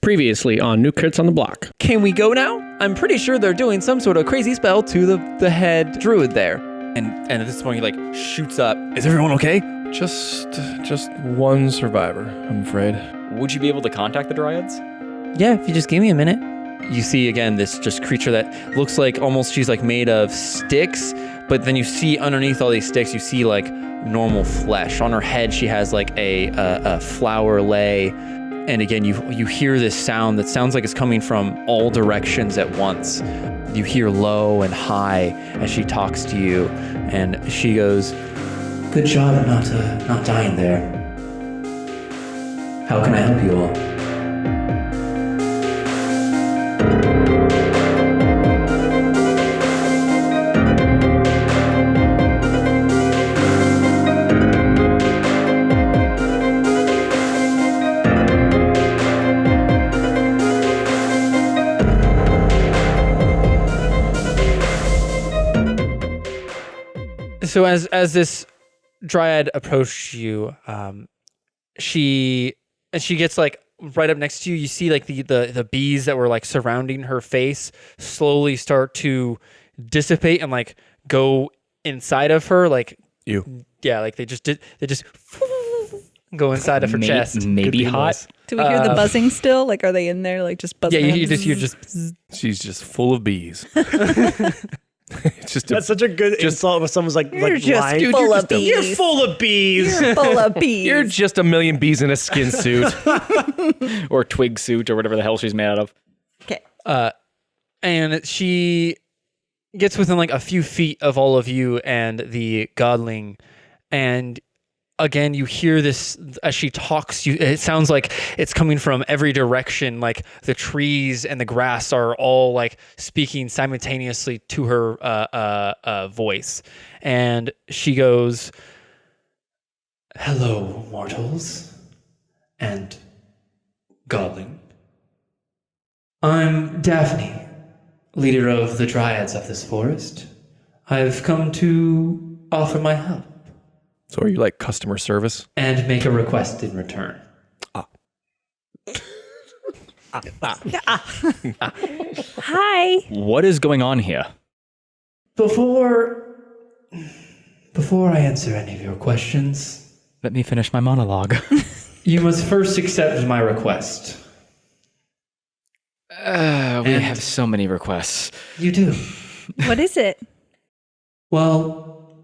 Previously on New Crits on the Block. Can we go now? I'm pretty sure they're doing some sort of crazy spell to the head druid there. And at this point, he like shoots up. Is everyone okay? Just one survivor, I'm afraid. Would you be able to contact the dryads? Yeah, if you just give me a minute. You see again this just creature that looks like almost she's like made of sticks, but then you see underneath all these sticks, you see like normal flesh. On her head, she has like a flower lay. And again, you hear this sound that sounds like it's coming from all directions at once. You hear low and high as she talks to you, and she goes, "Good job at not dying there. How can I help you all?" So as this dryad approached you, she gets like right up next to you. You see like the bees that were like surrounding her face slowly start to dissipate and like go inside of her. Like like they just go inside of her chest. Maybe hot. Do we hear the buzzing still? Like, are they in there? Like just buzzing? Yeah, you just. She's just full of bees. It's just that's such a good insult when someone's like You're just lying. full of bees. You're full of bees. You're full of bees. You're just a million bees in a skin suit. Or twig suit or whatever the hell she's made out of. Okay. And she gets within like a few feet of all of you and the godling, and again you hear this as she talks. It sounds like it's coming from every direction. Like the trees and the grass are all like speaking simultaneously to her voice, and she goes, "Hello, mortals and godling. I'm Daphne, leader of the dryads of this forest. I've come to offer my help. So are you like customer service? And make a request in return." Hi. What is going on here? Before I answer any of your questions, Let me finish my monologue. you must first accept my request. We have so many requests. You do. What is it? Well,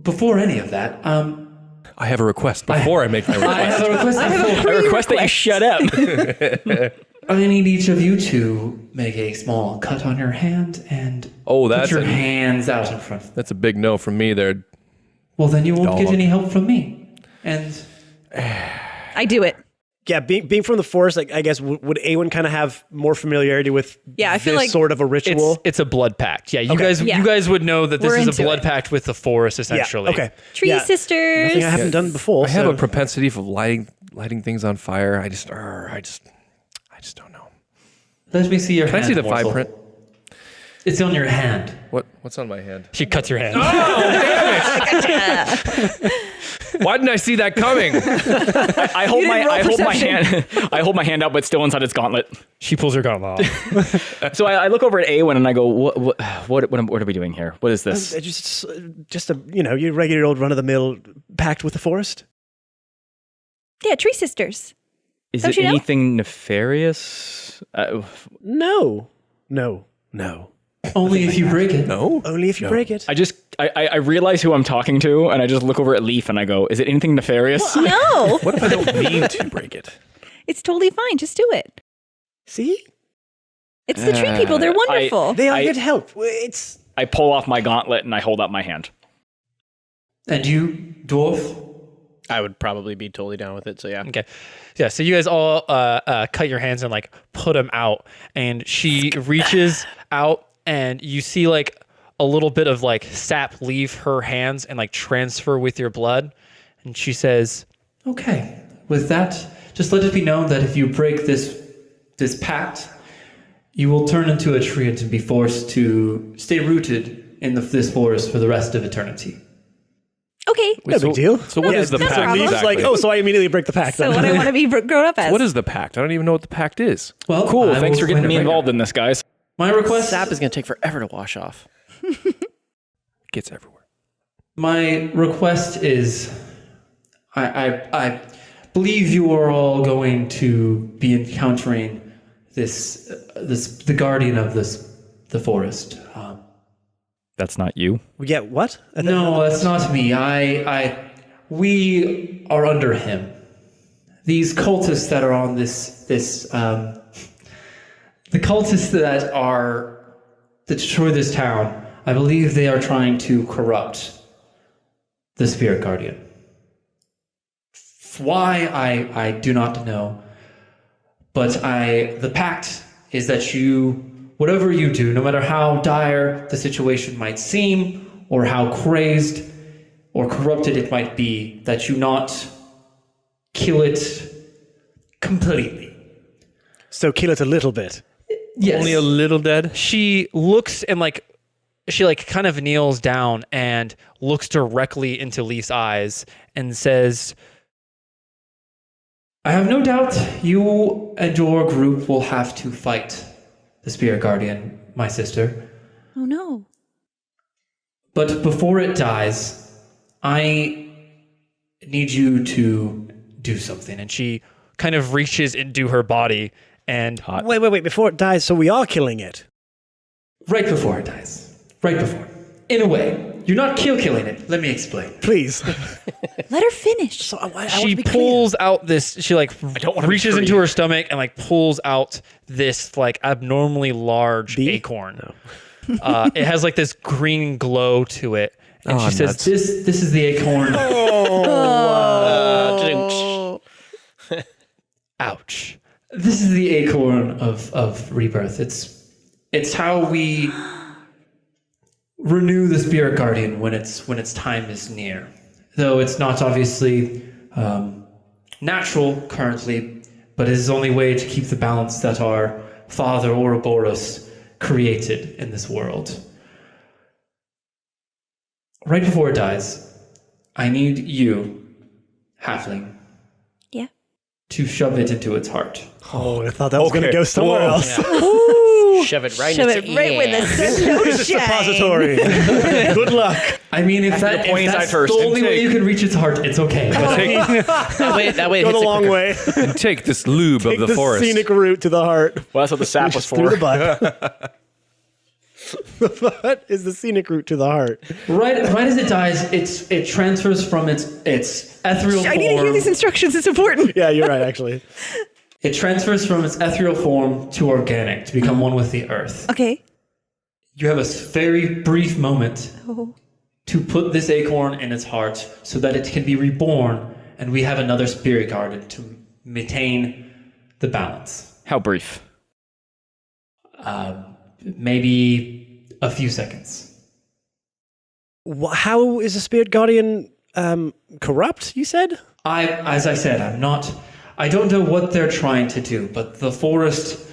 before any of that, I have a request before I make my I request. have a request. I request that you shut up. I need each of you to make a small cut on your hand and put your hands out in front. That's a big no from me there. Well, then you won't get Dog. any help from me. And I do it. Yeah, being from the forest, like I guess would Awen kind of have more familiarity with I feel this like sort of a ritual? it's a blood pact. Yeah, you Okay. guys would know that this We're is a into blood it. pact with the forest, essentially. Yeah, okay. Tree Yeah. sisters. Nothing I haven't done before. I have so- a propensity for lighting things on fire. I just don't know. Let me see your Can hand. I see the morsel. fine print? It's on your hand. What's on my hand? She cuts your hand. Why didn't I see that coming? I hold my hand out, but still inside its gauntlet. She pulls her gauntlet off. So I look over at Awen and I go, what are we doing here? What is this? Just a your regular old run of the mill pact with the forest. Yeah, tree sisters. Is Don't it you know? anything nefarious? No. Only if you break it. No. Only if you break it. I realize who I'm talking to, and I just look over at Leaf and I go, is it anything nefarious? No, What if I don't mean to break it? it's totally fine. Just do it. See, It's the tree people. They're wonderful. they are good help. It's I pull off my gauntlet and I hold out my hand. And you, dwarf? I would probably be totally down with it, so yeah. Okay. Yeah, so you guys all cut your hands and like put them out. And she reaches out and you see like a little bit of like sap leave her hands and like transfer with your blood. And she says, "Okay, with that, just let it be known that if you break this pact, you will turn into a tree and to be forced to stay rooted in this forest for the rest of eternity." Okay. No big deal. So what is the no pact problem. Leaf's exactly? like, oh, so I immediately break the pact. So then. what I want to be grown up as. What is the pact? I don't even know what the pact is. Well, Cool. I Thanks will for getting explain me it right involved now. in this, guys. My request. Sap is going to take forever to wash off. Gets everywhere. My request is, I believe you are all going to be encountering the guardian of the forest. That's not you. We get what? No, that's not me. We are under him. These cultists that are on the cultists that destroy this town, I believe they are trying to corrupt the spirit guardian. Why, I do not know. But the pact is that whatever you do, no matter how dire the situation might seem, or how crazed or corrupted it might be, that you not kill it completely. So kill it a little bit. Yes. Only a little dead. She looks and she kind of kneels down and looks directly into Leaf's eyes and says, I have no doubt you and your group will have to fight the spirit guardian, my sister. Oh no. But before it dies, I need you to do something. And she kind of reaches into her body and Wait. Before it dies, so we are killing it. right before it dies. Right before. In a way. You're not killing it. Let me explain. Please. Let her finish. So I want She to be pulls out this, she don't wanna be reaches free. into her stomach and pulls out this abnormally large Bee? acorn. It has this green glow to it. And Oh, she says, nuts. this is the acorn. Ouch. This is the acorn of rebirth. It's how we renew the spirit guardian when its time is near. Though it's not obviously natural currently, but it is the only way to keep the balance that our father Ouroboros created in this world. Right before it dies, I need you, halfling, Yeah. to shove it into its heart. Oh, I thought that was going to go somewhere Whoa. else. Shove it right Shove into it right where the sun don't shine. Suppository. Good luck. I mean, if the pointy side that's first. the only way you can reach its heart, it's okay. But That way it Go hits the it long quicker. way. And take this lube Take of the forest. scenic route to the heart. Well, that's what the sap was Through for. the butt. The butt is the scenic route to the heart. right as it dies, it transfers from its ethereal I need to hear form. these instructions. It's important. Yeah, you're right, actually. It transfers from its ethereal form to organic to become one with the earth. Okay. You have a very brief moment Oh. to put this acorn in its heart so that it can be reborn, and we have another spirit guardian to maintain the balance. How brief? Maybe a few seconds. How is a spirit guardian corrupt, you said? As I said, I don't know what they're trying to do, but the forest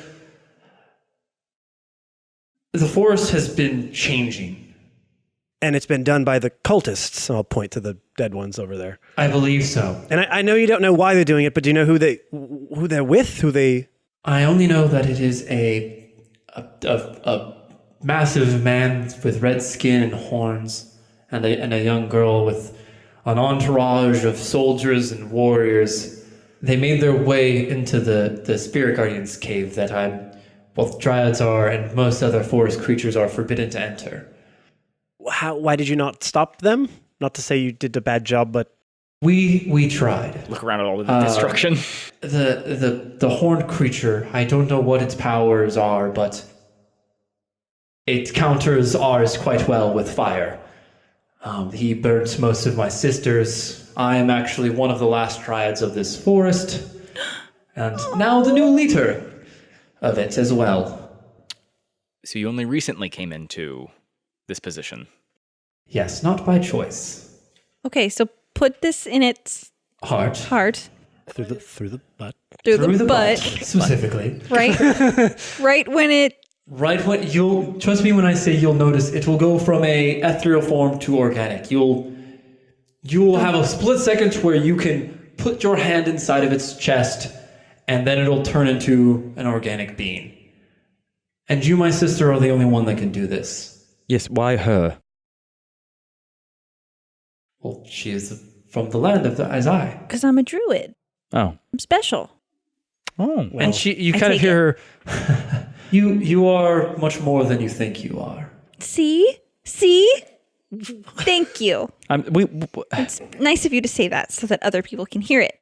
has been changing. And it's been done by the cultists. I'll point to the dead ones over there. I believe so. And I know you don't know why they're doing it, but do you know who they're with? Who they? I only know that it is a massive man with red skin and horns, and a young girl with an entourage of soldiers and warriors. They made their way into the spirit guardian's cave that both dryads are and most other forest creatures are forbidden to enter. Why did you not stop them? Not to say you did a bad job, but We tried. Look around at all of the destruction. The horned creature, I don't know what its powers are, but it counters ours quite well with fire. He burnt most of my sisters. I am actually one of the last dryads of this forest, and now the new leader of it as well. So you only recently came into this position. Yes, not by choice. Okay, so put this in its Heart. heart through the butt. through Through the butt, specifically. right? Right when it. Right when trust me when I say you'll notice it will go from a ethereal form to organic. You'll You will have a split second where you can put your hand inside of its chest, and then it'll turn into an organic being. And you, my sister, are the only one that can do this. Yes, why her? Well, she is from the land of the Azai. Because I'm a druid. Oh. I'm special. Oh. And you I kind of take hear her, you are much more than you think you are. See? Thank you. We It's nice of you to say that so that other people can hear it.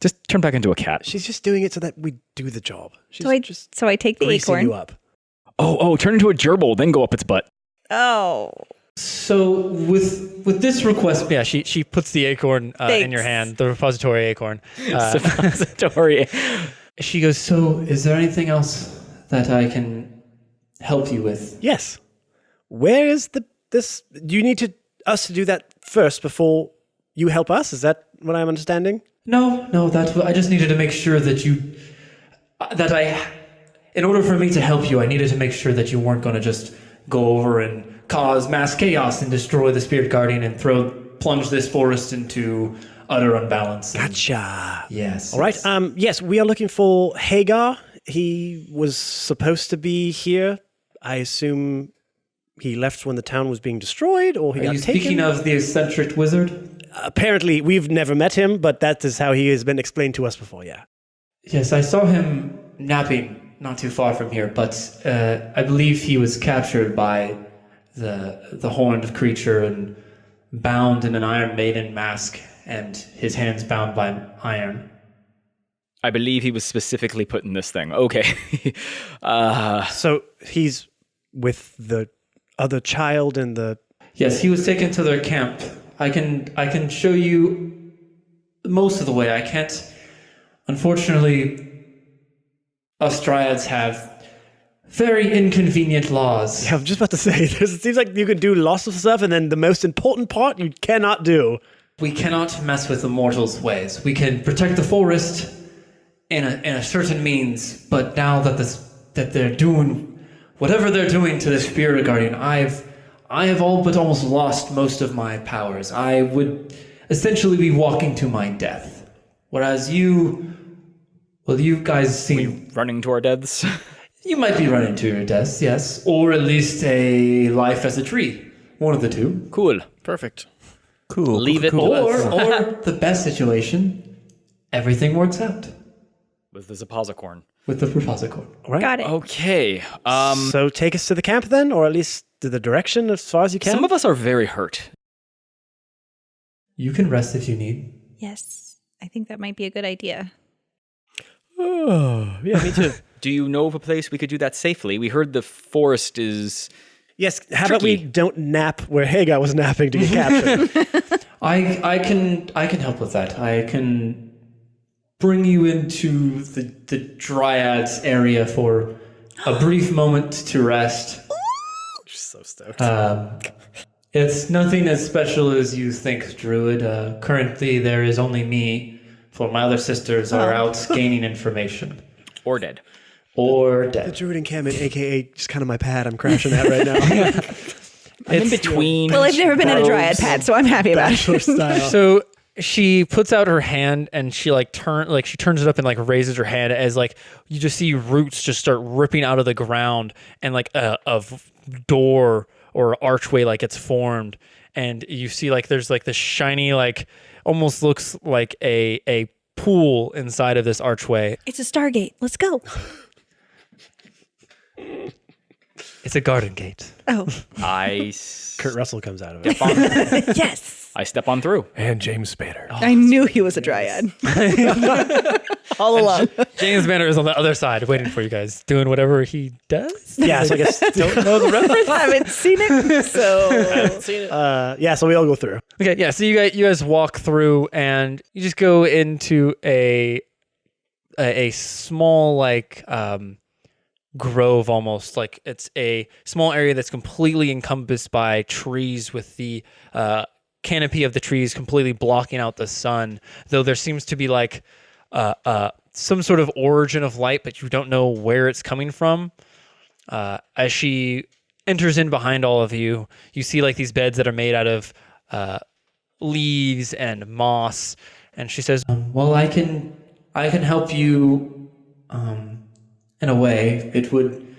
just turn back into a cat. She's just doing it so that we do the job. She's So I take the greasing acorn. you up. Oh, turn into a gerbil, then go up its butt. Oh. So with this request, yeah, she puts the acorn in your Thanks. hand, the repository acorn. Suppository. She goes, so is there anything else that I can help you with? Yes. Where is this? Do you need us to do that first before you help us? Is that what I'm understanding? No, I just needed to make sure that in order for me to help you, I needed to make sure that you weren't going to just go over and cause mass chaos and destroy the Spirit Guardian and plunge this forest into utter unbalance. Gotcha. Yes. All right. Yes, we are looking for Hagar. He was supposed to be here. I assume he left when the town was being destroyed, or he Are got you taken. speaking of the eccentric wizard? Apparently, we've never met him, but that is how he has been explained to us before. Yeah. Yes, I saw him napping not too far from here, but I believe he was captured by the horned creature and bound in an Iron Maiden mask, and his hands bound by iron. I believe he was specifically put in this thing. Okay. So he's with the other child and the. Yes, he was taken to their camp. I can show you most of the way. I can't. Unfortunately, us dryads have very inconvenient laws. Yeah, I'm just about to say, it seems like you can do lots of stuff, and then the most important part you cannot do. We cannot mess with the mortals' ways. We can protect the forest in a certain means, but now that they're doing whatever they're doing to the Spirit Guardian, I have all but almost lost most of my powers. I would essentially be walking to my death. Whereas you guys seem... Running to our deaths. You might be running to your deaths, yes. Or at least a life as a tree. One of the two. Cool. Perfect. Cool. Leave it to Or us. the best situation, everything works out With the supposicorn. with the repository. All right. Got it. Okay. So take us to the camp then, or at least to the direction as far as you can. Some of us are very hurt. You can rest if you need. Yes. I think that might be a good idea. Oh, yeah, me too. Do you know of a place we could do that safely? We heard the forest is... Yes, how about we Tricky. don't nap where Hagar was napping to get captured? I can help with that. I can bring you into the Dryads area for a brief moment to rest. So stoked. It's nothing as special as you think, Druid. Currently, there is only me, for my other sisters are out gaining information. Or dead. Or The dead. Druid encampment, aka just kind of my pad. I'm crashing that right now. I'm in between. Well, I've never been at a dryad pad, so I'm happy about it. Bachelor style. So she puts out her hand and she she turns it up and like raises her hand as like you just see roots just start ripping out of the ground and like a door or archway like it's formed, and you see like there's like this shiny like almost looks like a pool inside of this archway. It's a Stargate. Let's go. It's a garden gate. Oh, Kurt Russell comes out of it. yes. I step on through. And James Spader. I knew he was a dryad. All along. James Banner is on the other side waiting for you guys, doing whatever he does. Yeah, so I guess Don't know the reference. I haven't seen it, so yeah, so we all go through. Okay, yeah. So you guys walk through, and you just go into a small like grove, almost like it's a small area that's completely encompassed by trees, with the canopy of the trees completely blocking out the sun. Though there seems to be like some sort of origin of light, but you don't know where it's coming from. As she enters in behind all of you, you see like these beds that are made out of leaves and moss, and she says, "Well, I can help you in a way. It would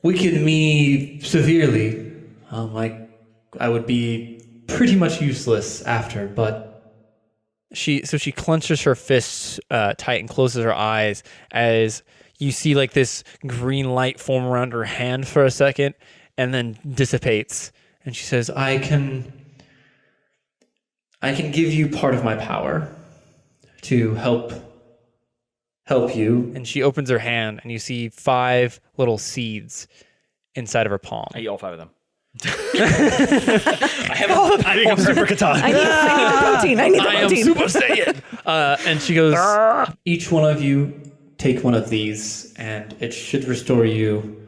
weaken me severely. I would be pretty much useless after, but." She clenches her fists tight and closes her eyes as you see like this green light form around her hand for a second and then dissipates. And she says, I can give you part of my power to help you. And she opens her hand and you see 5 little seeds inside of her palm. I eat all 5 of them. I think I'm Super Catan. I need the protein. Super Saiyan. And she goes, each one of you take one of these, and it should restore you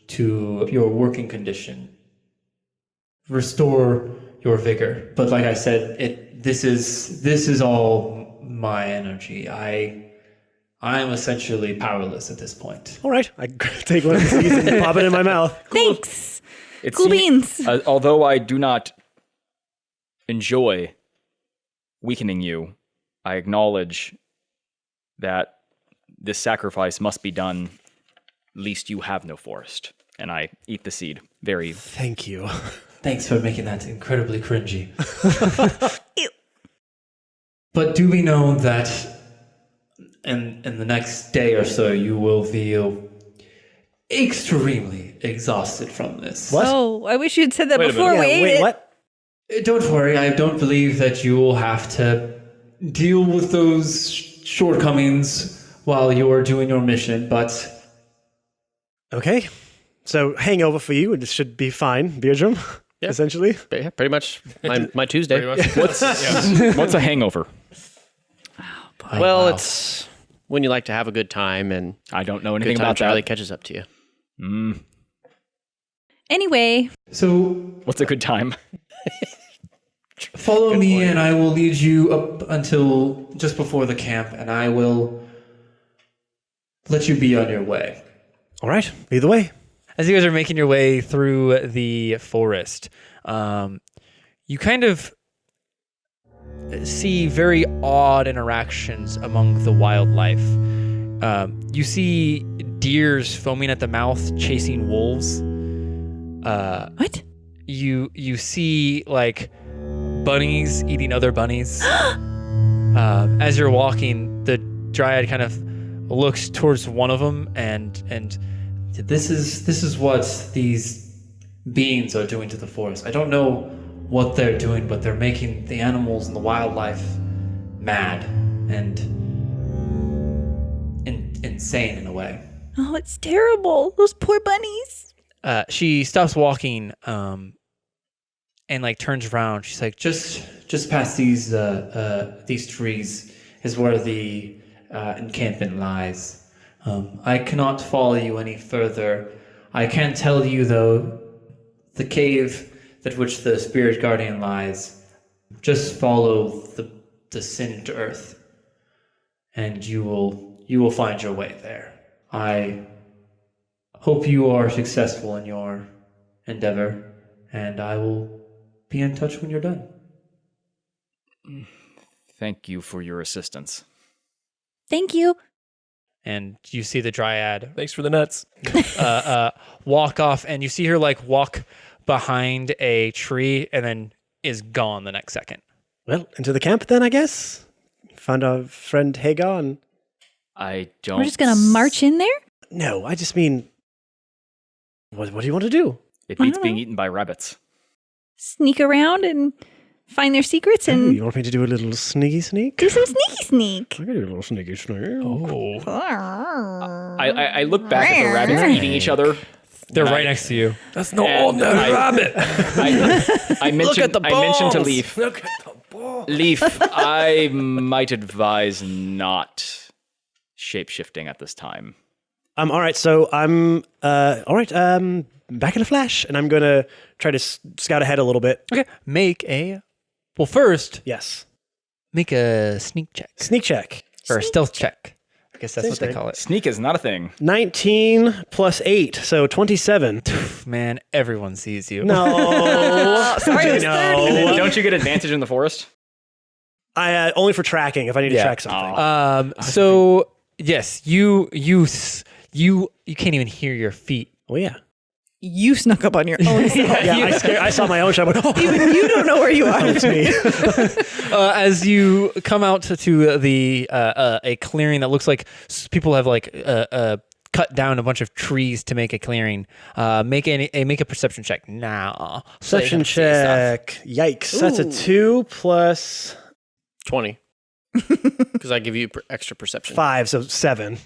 to your working condition. Restore your vigor. But like I said, this is all my energy. I am essentially powerless at this point. All right, I take one of the seeds and pop it in my mouth. Thanks. It Cool beans. Although I do not enjoy weakening you, I acknowledge that this sacrifice must be done, lest you have no forest. And I eat the seed. Very. Thank you. Thanks for making that incredibly cringy. Ew. But do we know that in the next day or so you will feel extremely exhausted from this. What? Oh, I wish you'd said that Wait a before we ate wait, it. what? Don't worry, I don't believe that you will have to deal with those shortcomings while you're doing your mission, but... Okay, so hangover for you, it should be fine, Beardrum, essentially. Yeah, pretty much my Tuesday. What's a hangover? Well, it's when you like to have a good time, and I don't know good anything time about Charlie that. catches up to you. Anyway, So What's a good time? follow me and I will lead you up until just before the camp, and I will let you be on your way. All right, either way. As you guys are making your way through the forest, you kind of see very odd interactions among the wildlife. You see deers foaming at the mouth, chasing wolves. what? You see like bunnies eating other bunnies. As you're walking, the dryad kind of looks towards one of them, and this is what these beings are doing to the forest. I don't know what they're doing, but they're making the animals and the wildlife mad and insane in a way. Oh, it's terrible. Those poor bunnies. She stops walking and like turns around. She's like, just past these trees is where the encampment lies. I cannot follow you any further. I can tell you though, the cave at which the spirit guardian lies, just follow the sin to earth, and you will find your way there. I hope you are successful in your endeavor, and I will be in touch when you're done. Thank you for your assistance. Thank you. And you see the dryad Thanks for the nuts. walk off, and you see her like walk behind a tree and then is gone the next second. Well, into the camp then, I guess. Found our friend Hagar and... I don't. We're just going to march in there? No, I just mean... What do you want to do? It beats I don't being know. eaten by rabbits. Sneak around and find their secrets Ooh, and you want me to do a little sneaky sneak? do some sneaky sneak. I can do a little sneaky sneak. Oh, I look back at the rabbits eating each other. they're right next to you. That's no And ordinary rabbit. I mentioned to balls. Leaf. Look at the ball. Leaf, I might advise not shape-shifting at this time. All right, so I'm back in a flash, and I'm going to try to scout ahead a little bit. Okay, first Yes. make a sneak check Sneak check. or a stealth check. guess that's what they call it. Sneak is not a thing. 19 plus 8, so 27. Man, everyone sees you. No. Sorry, it was 30. Don't you get advantage in the forest? I only for tracking if I need to track something. So yes, you can't even hear your feet. Oh yeah. You snuck up on your own self. Yeah, I saw my own shot. I went, oh, Even you don't know where you are. it's me. As you come out to the a clearing that looks like people have like cut down a bunch of trees to make a clearing. Make a perception check now. Perception check. Yikes. That's a 2 plus 20. Because I give you extra perception. 5, so 7.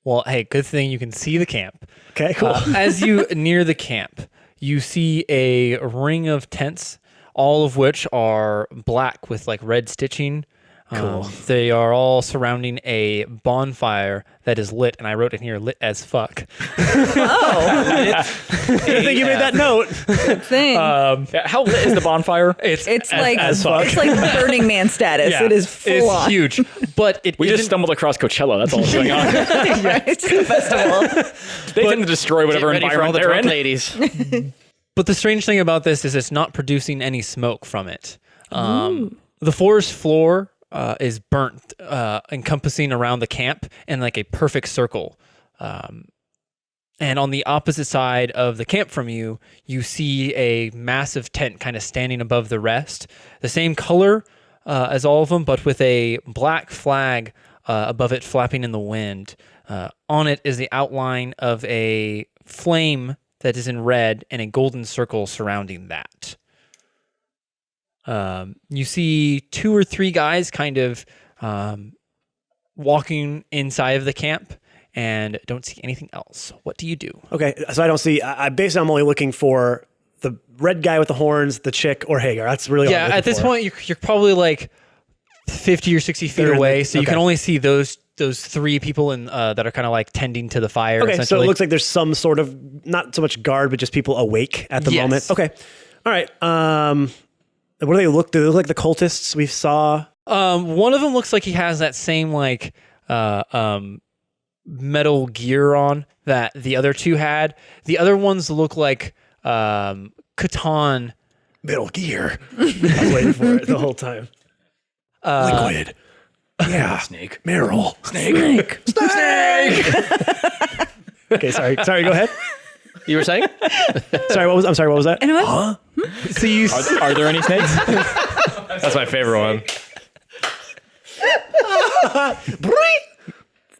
Well, hey, good thing you can see the camp. Okay, cool. As you near the camp, you see a ring of tents, all of which are black with like red stitching. Cool. They are all surrounding a bonfire that is lit, and I wrote in here, lit as fuck. I think you made that note. Thing. Yeah, how lit is the bonfire? it's like as fuck. it's like Burning Man status. Yeah, It is full it's on. huge, but it We just isn't- stumbled across Coachella. That's all that's going on. It's a festival. They tend to destroy Get whatever ready for all environment the they're drunk in. ladies. But the strange thing about this is it's not producing any smoke from it. The forest floor is burnt, encompassing around the camp in like a perfect circle. And on the opposite side of the camp from you, you see a massive tent kind of standing above the rest. The same color as all of them, but with a black flag above it flapping in the wind. On it is the outline of a flame that is in red and a golden circle surrounding that. You see 2 or 3 guys kind of walking inside of the camp and don't see anything else. What do you do? Okay, so I don't see. I basically I'm only looking for the red guy with the horns, the chick, or Hagar. That's really all I'm Yeah, looking at this for. point, you're probably like 50 or 60 feet They're in away, the- so you can okay. only see those 3 people in that are kind of like tending to the fire. Okay, so essentially. it looks like there's some sort of not so much guard, but just people awake at the Yes. moment. Okay, all right. What do they look? Do they look like the cultists we saw? One of them looks like he has that same like metal gear on that the other 2 had. The other ones look like Catan. Metal Gear. I was waiting for it the whole time. Liquid. Yeah. Snake. Meryl. Snake. Okay, sorry. Go ahead. You were saying? I'm sorry, what was that? And what? So you Are there any snakes? That's my favorite one.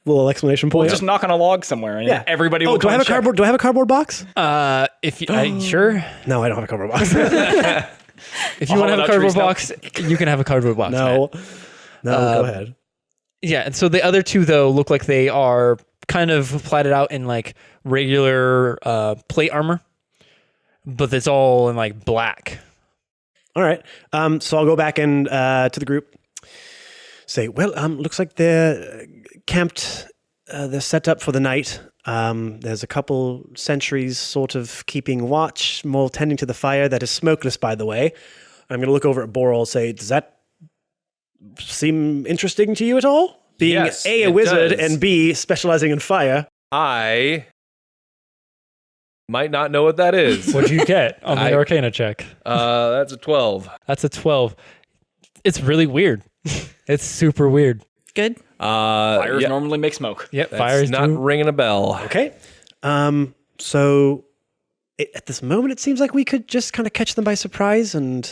Little exclamation point. Just knock on a log somewhere and everybody will do I have come a check. cardboard? Do I have a cardboard box? if you sure, No, I don't have a cardboard box. if you want to have a hollowed out cardboard tree box, you can have a cardboard box. No. Matt. Go ahead. Yeah, and so the other 2 though look like they are kind of platted out in like regular plate armor, but it's all in like black. All right. So I'll go back and to the group. Say, well, looks like they're camped. They're set up for the night. There's a couple sentries sort of keeping watch, more tending to the fire that is smokeless, by the way. I'm going to look over at Boral and say, does that seem interesting to you at all? Being Yes, A, a it wizard, does. and B, specializing in fire. I might not know what that is. What'd you get on the I- Arcana check? That's a 12. That's a 12. It's really weird. It's super weird. Good. Fires normally make smoke. Yep, That's fires not do. ringing a bell. Okay. So at this moment, it seems like we could just kind of catch them by surprise. And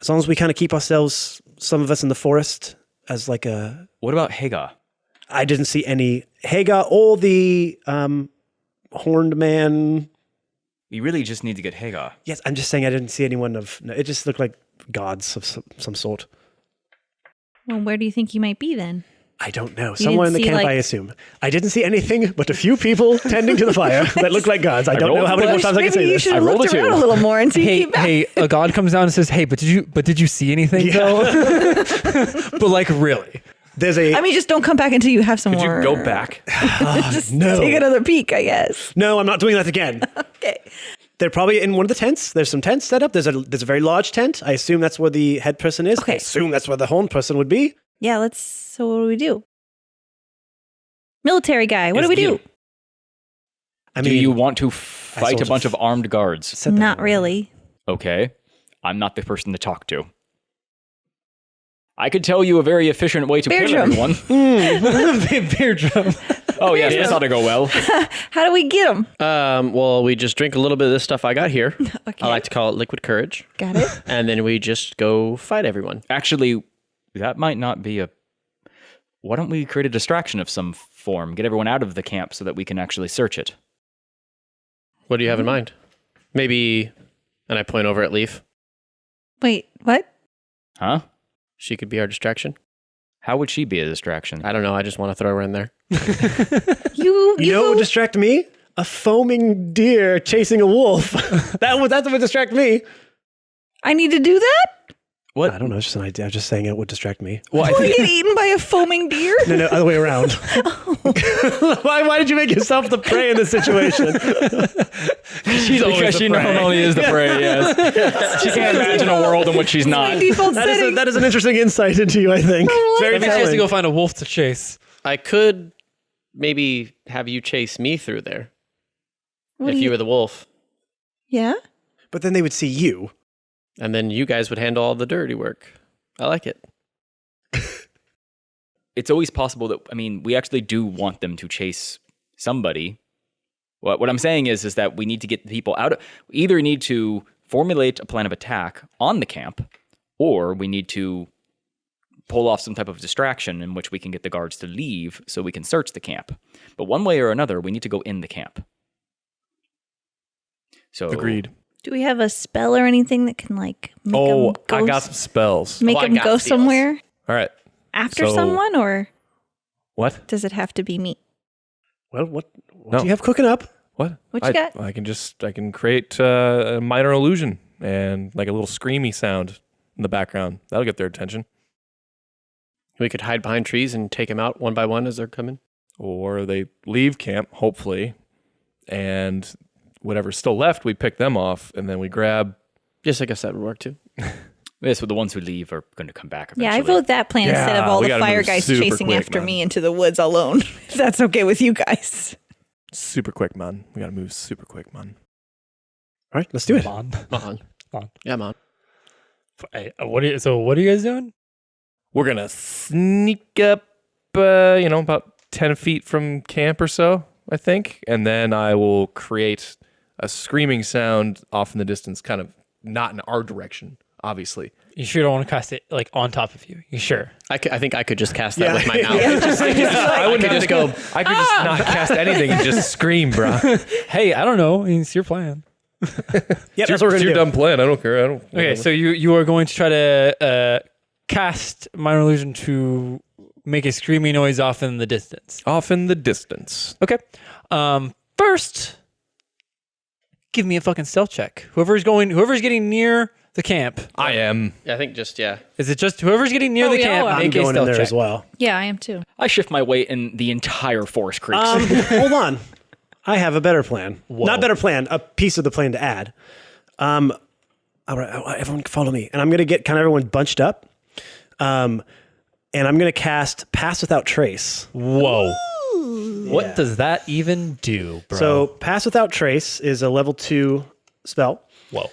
as long as we kind of keep ourselves, some of us in the forest, as like a... What about Hagar? I didn't see any Hagar or the horned man. We really just need to get Hagar. Yes, I'm just saying I didn't see anyone of... No, it just looked like gods of some sort. Well, where do you think you might be then? I don't know. didn't Somewhere in the see, camp, like- I assume. I didn't see anything but a few people tending to the fire that looked like gods. I don't know how many more times I can say Maybe you this. should have I rolled looked a 2. around a little more until you Hey, came back. hey, a god comes down and says, "Hey, but did you see anything though?" But like really. There's a... I mean, just don't come back until you have some Could more. you go back? Just No. take another peek, I guess. No, I'm not doing that again. Okay. They're probably in one of the tents. There's some tents set up. There's a very large tent. I assume that's where the head person is. Okay. I assume that's where the horn person would be. Yeah, so what do we do? Military guy. What is do we do? you. I Do mean, you want to fight a bunch of armed guards? said that Not already. really. Okay. I'm not the person to talk to. I could tell you a very efficient way to Bear kill drum. everyone. Beer drum. Oh, yes, this ought to go well. How do we get him? Well, we just drink a little bit of this stuff I got here. Okay. I like to call it liquid courage. Got it. And then we just go fight everyone. Actually, that might not be a... Why don't we create a distraction of some form? Get everyone out of the camp so that we can actually search it. What do you have in mind? Maybe, and I point over at Leaf. Wait, what? Huh? She could be our distraction. How would she be a distraction? I don't know. I just want to throw her in there. You You know what would distract me? A foaming deer chasing a wolf. That's what would distract me. I need to do that? What? I don't know. It's just an idea. I'm just saying it would distract me. Well, I Will I think get eaten by a foaming deer? No, other way around. Why did you make yourself the prey in this situation? Because she normally is the prey, yes. She can't imagine a world in which she's My not. default setting. That is an interesting insight into you, I think. It's very that means she has to telling. go find a wolf to chase. I could maybe have you chase me through there What if do you were the wolf. Yeah? But then they would see you. And then you guys would handle all the dirty work. I like it. It's always possible that, I mean, we actually do want them to chase somebody. What I'm saying is that we need to get the people out. We either need to formulate a plan of attack on the camp, or we need to pull off some type of distraction in which we can get the guards to leave so we can search the camp. But one way or another, we need to go in the camp. So Agreed. Do we have a spell or anything that can like make Oh, them go, I got some spells. make Oh, I them got go steals. somewhere All right. after So- someone, or What? does it have to be me? Well, what No. do you have cooking up? What? What you got? I can create a minor illusion and like a little screamy sound in the background. That'll get their attention. We could hide behind trees and take them out one by one as they're coming. Or they leave camp, hopefully, and whatever's still left, we pick them off, and then we grab. Yes, I guess that would work too. yes, the ones who leave are going to come back Yeah, I eventually. vote that plan instead of Yeah, all we the gotta fire move guys super chasing quick, after man. me into the woods alone. If that's okay with you guys. Super quick, man. We gotta move super quick, man. All right, let's do it. On. On. Yeah, I'm on. What are you guys doing? We're gonna sneak up, about 10 feet from camp or so, I think, and then I will create a screaming sound off in the distance, kind of not in our direction, obviously. You sure don't want to cast it like on top of you? You sure? I think I could just cast that Yeah. with my mouth. I wouldn't just go, I could just not cast anything and just scream, bro. Hey, I don't know. It's your plan. Yeah, that's what we're It's gonna your do. dumb plan. I don't care. I don't. Okay, so you are going to try to cast minor illusion to make a screaming noise off in the distance. Off in the distance. Okay. First, give me a fucking stealth check. Whoever's getting near the camp. I am. I think just, yeah. Is it just whoever's getting near the yeah, camp? well, I'm Make a going in stealth there check. as well. Yeah, I am too. I shift my weight and the entire forest creaks. Hold on. I have a better plan. Not better plan, a piece of the plan to add. All right, everyone follow me. And I'm going to get kind of everyone bunched up. And I'm going to cast Pass Without Trace. Whoa. What does that even do, bro? So Pass Without Trace is a level 2 spell. whoa.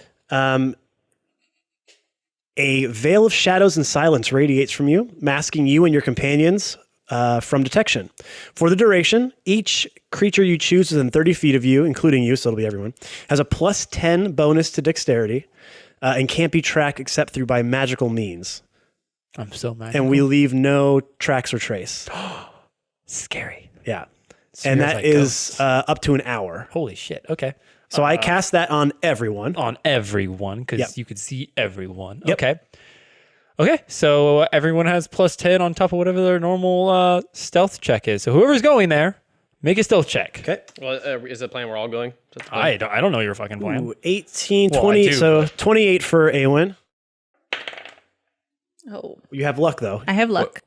A veil of shadows and silence radiates from you, masking you and your companions from detection. For the duration, each creature you choose within 30 feet of you, including you, so it'll be everyone, has a plus 10 bonus to dexterity and can't be tracked except through by magical means. I'm so mad. And we leave no tracks or trace. Scary. Yeah. Smears And that like is up to an hour. Holy shit. Okay. So I cast that on everyone. On everyone, because Yep. you could see everyone. Yep. Okay, so everyone has plus 10 on top of whatever their normal stealth check is. So whoever's going there, make a stealth check. Okay. Well, is the plan we're all going? Is that the plan? I don't know your fucking plan. Ooh, 18, Well, I 20. do, So but- 28 for Awen. Oh, You have luck, though. I have luck.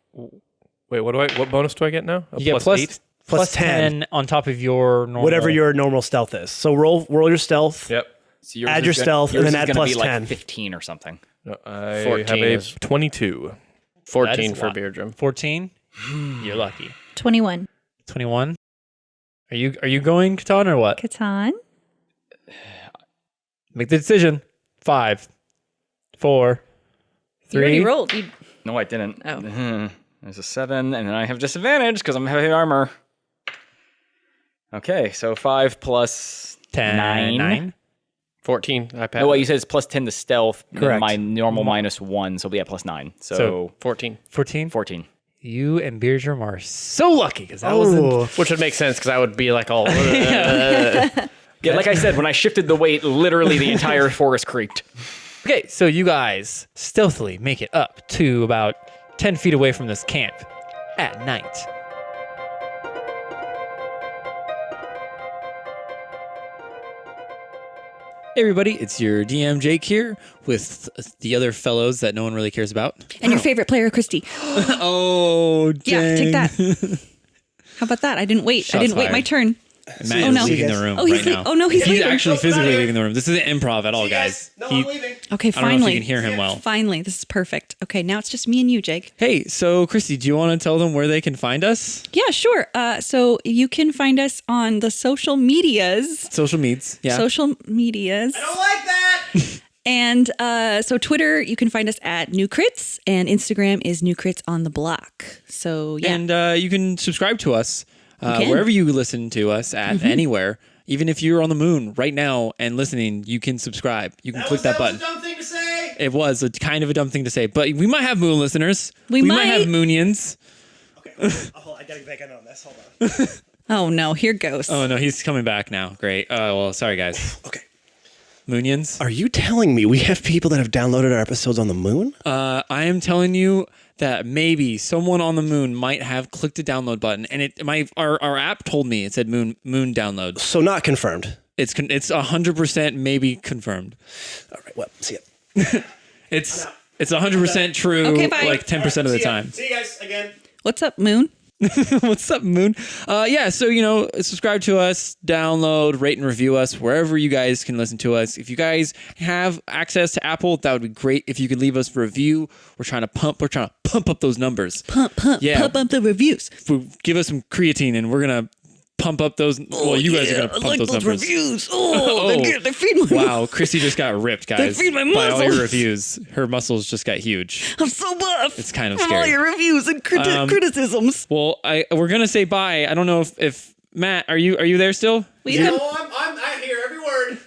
Wait, what bonus do I get now? A You get plus 8? plus 10. 10 on top of your normal. Whatever your normal stealth is. So roll your stealth. Yep. So yours add is your gonna- stealth, and yours then is add gonna plus be like 10. 15 or something. No, I 14 have a is- 22. 14 a for lot. Beardrum. 14. You're lucky. 21. 21. Are you going, Catan, or what? Catan? Make the decision. 5, 4, 3. You already rolled. No, I didn't. Oh. There's a 7, and then I have disadvantage because I'm heavy armor. Okay, so 5 plus 10. 9. 14. I passed. No, wait, you said it's plus 10 to stealth. Correct. And my normal minus 1, so yeah, plus 9. So 14. 14. 14. You and Beardrum are so lucky because that was Oh, Which would make sense because I would be like all. Yeah, like I said, when I shifted the weight, literally the entire forest creaked. okay. So you guys stealthily make it up to about 10 feet away from this camp at night. Hey everybody, it's your DM Jake here with the other fellows that no one really cares about. And your favorite player, Christy. Oh, Yeah, take dang. that. How about that? I didn't wait. Shots I didn't wait my fired. turn. Matt Oh, is no. leaving the room Oh, he's right lea- now. oh, no, he's leaving. actually Nope, physically not here. leaving the room. This isn't improv at all, guys. No, He- I'm leaving. Okay, I don't know finally. if you can hear him well. Finally, this is perfect. Okay, now it's just me and you, Jake. Hey, so Christy, do you want to tell them where they can find us? Yeah, sure. So you can find us on the social medias. Social meds. Yeah. Social medias. I don't like that. And so Twitter, you can find us at New Crits, and Instagram is New Crits on the Block. So yeah, And you can subscribe to us can. wherever you listen to us at anywhere. Even if you're on the moon right now and listening, you can subscribe. You can click that button. was a dumb thing to say. It was a kind of a dumb thing to say, but we might have moon listeners. We might have might. moonians. Okay, I gotta get back in on this. Hold on. oh no, here goes. Oh no, he's coming back now. Great. Well, sorry guys. Okay. Moonians. Are you telling me we have people that have downloaded our episodes on the moon? I am telling you that maybe someone on the moon might have clicked the download button, and our app told me it said moon download. So not confirmed. It's 100% maybe confirmed. All right. Well, see ya. It's 100% true. Okay, bye. Like 10% of the time. See you guys again. What's up, Moon? What's up, Moon? Yeah, so, subscribe to us, download, rate, and review us wherever you guys can listen to us. If you guys have access to Apple, that would be great. If you could leave us a review, we're trying to pump up those numbers. Pump Yeah. up the reviews. Give us some creatine, and we're gonna pump up those. Well, you guys are gonna pump those numbers. reviews. Oh, they feed my Wow, Chrissy just got ripped, guys. feed my by all your muscles. reviews. Her muscles just got huge. I'm so buff. It's kind of From all scary. your reviews and criticisms. Well, we're gonna say bye. I don't know if Matt, are you there still? Will you come? I hear every word.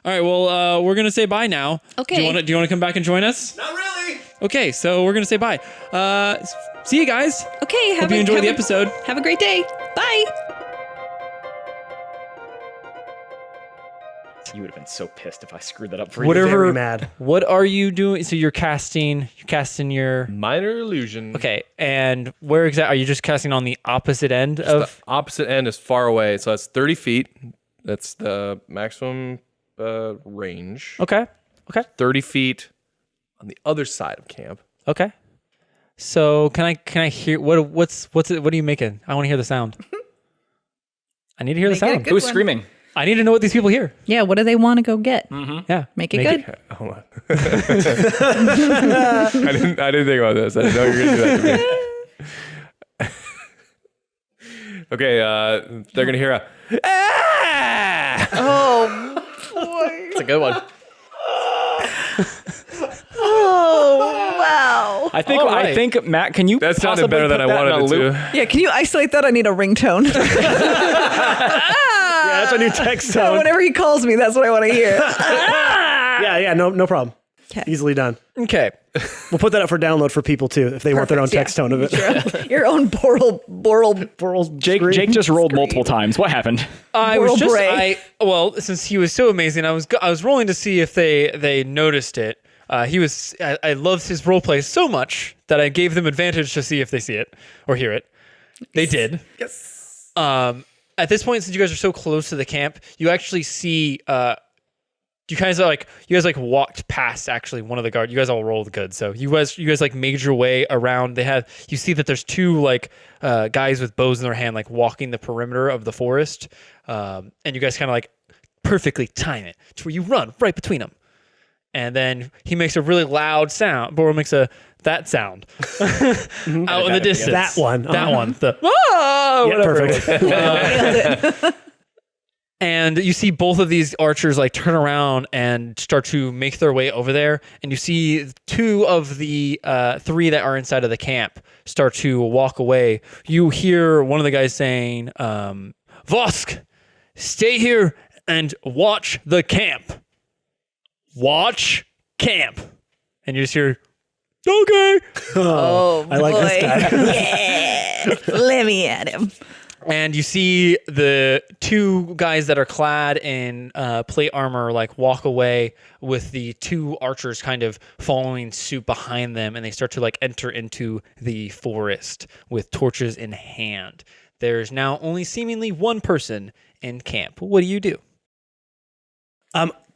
All right. Well, we're gonna say bye now. Okay. Do you want to come back and join us? Not really. Okay. So we're gonna say bye. See you guys. Okay, Hope you enjoyed the episode. Have a great day. Bye. You would have been so pissed if I screwed that up for you. Whatever. Very mad. What are you doing? So you're casting your. Minor illusion. Okay. And where exactly are you just casting on the opposite end of? The opposite end is far away, so that's 30 feet. That's the maximum range. Okay. 30 feet on the other side of camp. Okay. So can I hear what's it? What are you making? I want to hear the sound. I need to hear the Make it a sound. good Who's one. screaming? I need to know what these people hear. Yeah, what do they want to go get? Yeah. Make it good. Hold on. I didn't think about this. I didn't know you were gonna do that to me. Okay, they're gonna hear a It's a good one. Oh, wow. I think All right. Matt, can you that sounded possibly better than I put that in wanted a it loop? to. Yeah, can you isolate that? I need a ringtone. Yeah, that's a new text tone. Whenever he calls me, that's what I want to hear. Yeah, no problem. 'Kay. Easily done. Okay. We'll put that up for download for people too, if they want their own Perfect, text tone of it. Your own boral Jake just rolled multiple times. What happened? I was World just Bray. since he was so amazing, I was rolling to see if they noticed it. I loved his role play so much that I gave them advantage to see if they see it or hear it. They did. Yes. At this point, since you guys are so close to the camp, you actually see you guys walked past actually one of the guards. You guys all rolled good, so you guys like made your way around. You see that there's two guys with bows in their hand like walking the perimeter of the forest, and you guys kind of like perfectly time it to where you run right between them, and then he makes a really loud sound. Boral makes that sound out in the distance. That one. That one. The whatever. Perfect. And you see both of these archers like turn around and start to make their way over there. And you see two of the three that are inside of the camp start to walk away. You hear one of the guys saying, Vosk, stay here and watch the camp. Watch camp. And you just hear, okay. Oh, I like this guy. Yeah. Let me at him. And you see the two guys that are clad in plate armor like walk away with the two archers kind of following suit behind them, and they start to like enter into the forest with torches in hand. There's now only seemingly one person in camp. What do you do?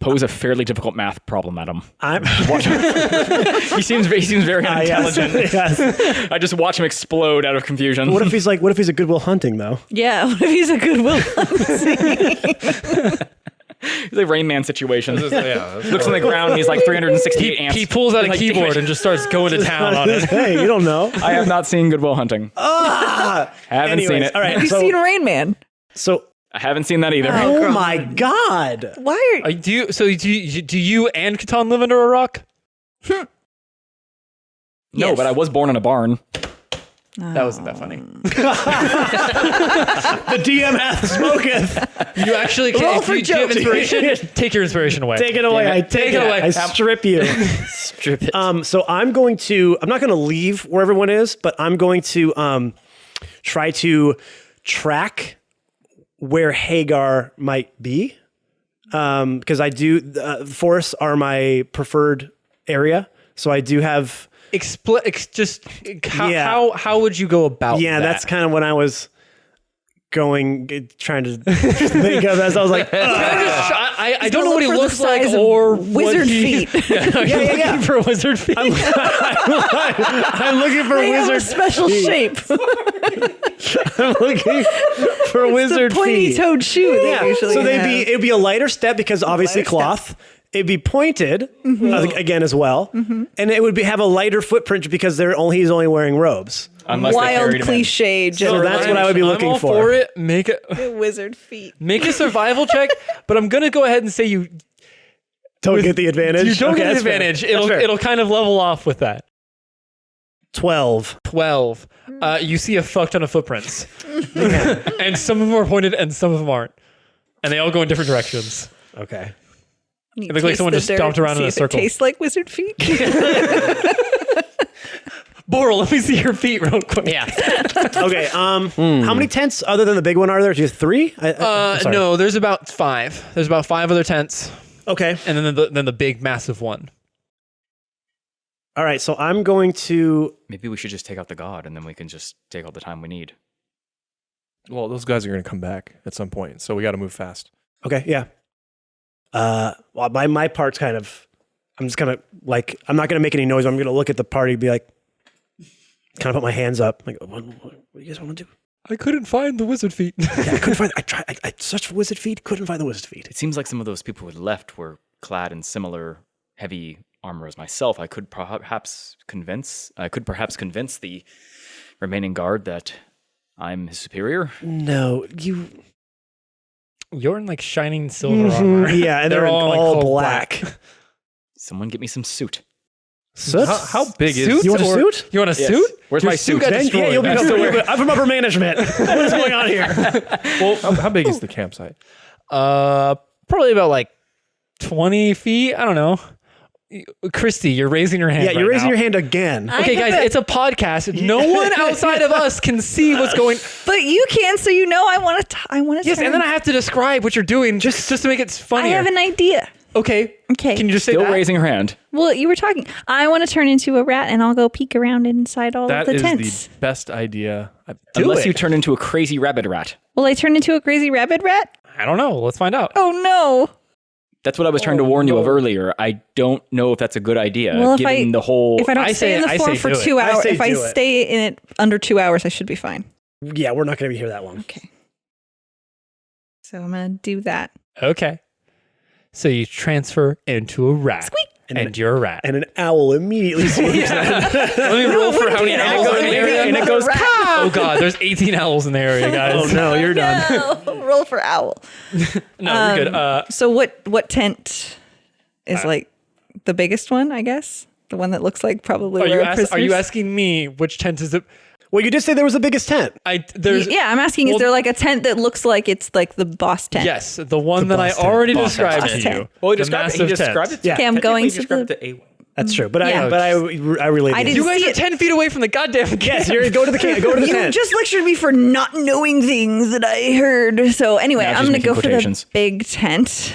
Pose a fairly difficult math problem at him. Watch He seems very unintelligent. Yes. I just watch him explode out of confusion. What if he's a Goodwill Hunting though? Yeah, what if he's a Goodwill Hunting? He's like Rain Man situation. Looks Looks on the ground and he's like 368 amps. He pulls out a Like, keyboard and just starts going to town on it. Hey, you don't know. I have not seen Goodwill Hunting. Haven't seen it. All right. Have you So, seen Rain Man? so I haven't seen that either. oh my God. Why are Do you and Catan live under a rock? No, Yes. but I was born in a barn. That wasn't that funny. The DM hath smoketh. You actually Roll can't. for Do you have jokes. inspiration? Take your inspiration away. Take it away. I take it away. I strip you. Strip it. So I'm not going to leave where everyone is, but I'm going to try to track where Hagar might be. Because I do, forests are my preferred area. So I do have. How would you go about that? That's kind of when I was trying to think of as I was like, I don't know what he Look for the looks like size of or wizard feet. looking for wizard feet. I'm looking for They have a wizard special feet. shape. I'm looking for wizard the pointy feet. toed shoe. They Yeah, usually so have. it'd be a lighter step because obviously Lighter cloth. It'd be pointed again as well, and it would have a lighter footprint because he's only wearing robes. Unless they wild carried him in. cliche. So that's what I would be looking I'm all for. for it. Make it. Wizard feet. Make a survival check, but I'm gonna go ahead and say you Don't get the advantage. you don't Okay, get the that's fair. advantage. That's fair. It'll kind of level off with that. 12. 12. You see a fuck ton of footprints, and some of them are pointed and some of them aren't, and they all go in different directions. Okay. You It looked like taste someone the just dirt stomped and around see in a if it circle. tastes like wizard feet. Boral, let me see your feet real quick. Yeah. Okay. How many tents other than the big one are there? Just 3? Sorry. No, there's about 5. There's about 5 other tents, Okay. and then the big massive one. All right. So I'm going to. Maybe we should just take out the god and then we can just take all the time we need. Well, those guys are going to come back at some point, so we got to move fast. Okay. Yeah. Well, my part's kind of. I'm just gonna I'm not gonna make any noise. I'm gonna look at the party, be like, kind of put my hands up, like, what do you guys want to do? I couldn't find the wizard feet. Yeah, I couldn't find. I searched for wizard feet. Couldn't find the wizard feet. It seems like some of those people who had left were clad in similar heavy armor as myself. I could perhaps convince the remaining guard that I'm his superior. No, you. You're in like shining silver armor. Yeah, and they're all, like, all called black. Someone get me some suit. Soot? How big is Suit? You want a Or- suit? You want a Yes. suit? Where's Your my suit suit? got Yeah, destroyed. you'll be That's I'm from upper management. What is going on here? Well, how big is the campsite? Probably about like 20 feet. I don't know. Christy, you're raising your hand. Yeah, you're right raising now. your hand again. Okay, guys, it's a podcast. No one outside of us can see what's going. But you can, so you know I want to. I want to. Yes, and then I have to describe what you're doing just to make it I funnier. have an idea. Okay. Okay. Can you just say Still that? raising her hand. Well, you were talking. I want to turn into a rat, and I'll go peek around inside all That of the is tents. the best idea. Unless you turn into a crazy rabbit rat. Will I turn into a crazy rabbit rat? I don't know. Let's find out. Oh no! That's what I was trying to warn you of earlier. I don't know if that's a good idea, Well, given the whole... If I don't I stay say- in the I form say for do it. 2 I hours, say if I do it. stay in it under 2 hours, I should be fine. Yeah, we're not going to be here that long. Okay. So I'm gonna do that. Okay. So you transfer into a rat. Squeak. and you're a rat. And an owl immediately swoops in. Let me roll for how many owls are in the area. And it goes, Oh god, there's 18 owls in the area, guys. Oh no, you're done. No. Roll for owl. No, you're good. So what tent is like the biggest one, I guess? The one that looks like probably Are where you asking me which tent is it? Well, you did say there was the biggest tent. There's Yeah, I'm asking, is there like a tent that looks like it's like the boss tent? yes, the one that I boss tent. already Boss described tent. to you. well, he The described massive tent. it. Yeah. Okay, I'm going to described the... it to A1. That's true, but Yeah. I relayed. I the didn't You guys see are it. 10 feet away from the goddamn camp. Yes, go to the You tent. just lectured me for not knowing things that I heard. So anyway, Now she's I'm going to making go for the quotations. big tent.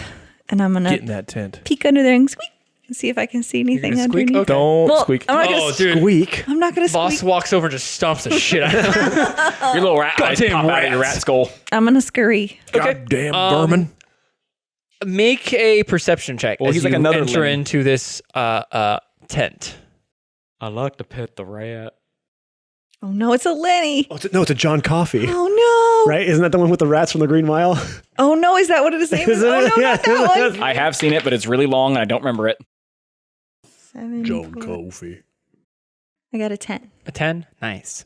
And I'm going Get in to that tent. peek under there and squeak and see if I can see anything gonna squeak? underneath. Okay. Don't Well, squeak. I'm not going Oh, to dude. Squeak. I'm not going to Boss squeak. walks over and just stomps the shit out of him. Your little rat eyes Goddamn pop out of your rats. rat skull. I'm going to scurry. Goddamn vermin. Make a perception check Well, as he's like you another enter limb. into this tent. I like to pet the rat. Oh no, it's a Lenny. Oh, it's a John Coffee. Oh no. Right? Isn't that the one with the rats from the Green Mile? Oh no, is that what his name is? Isn't Oh it? no, Yeah. not that one. I have seen it, but it's really long and I don't remember it. 7, Coffee. I got a 10. A 10? Nice.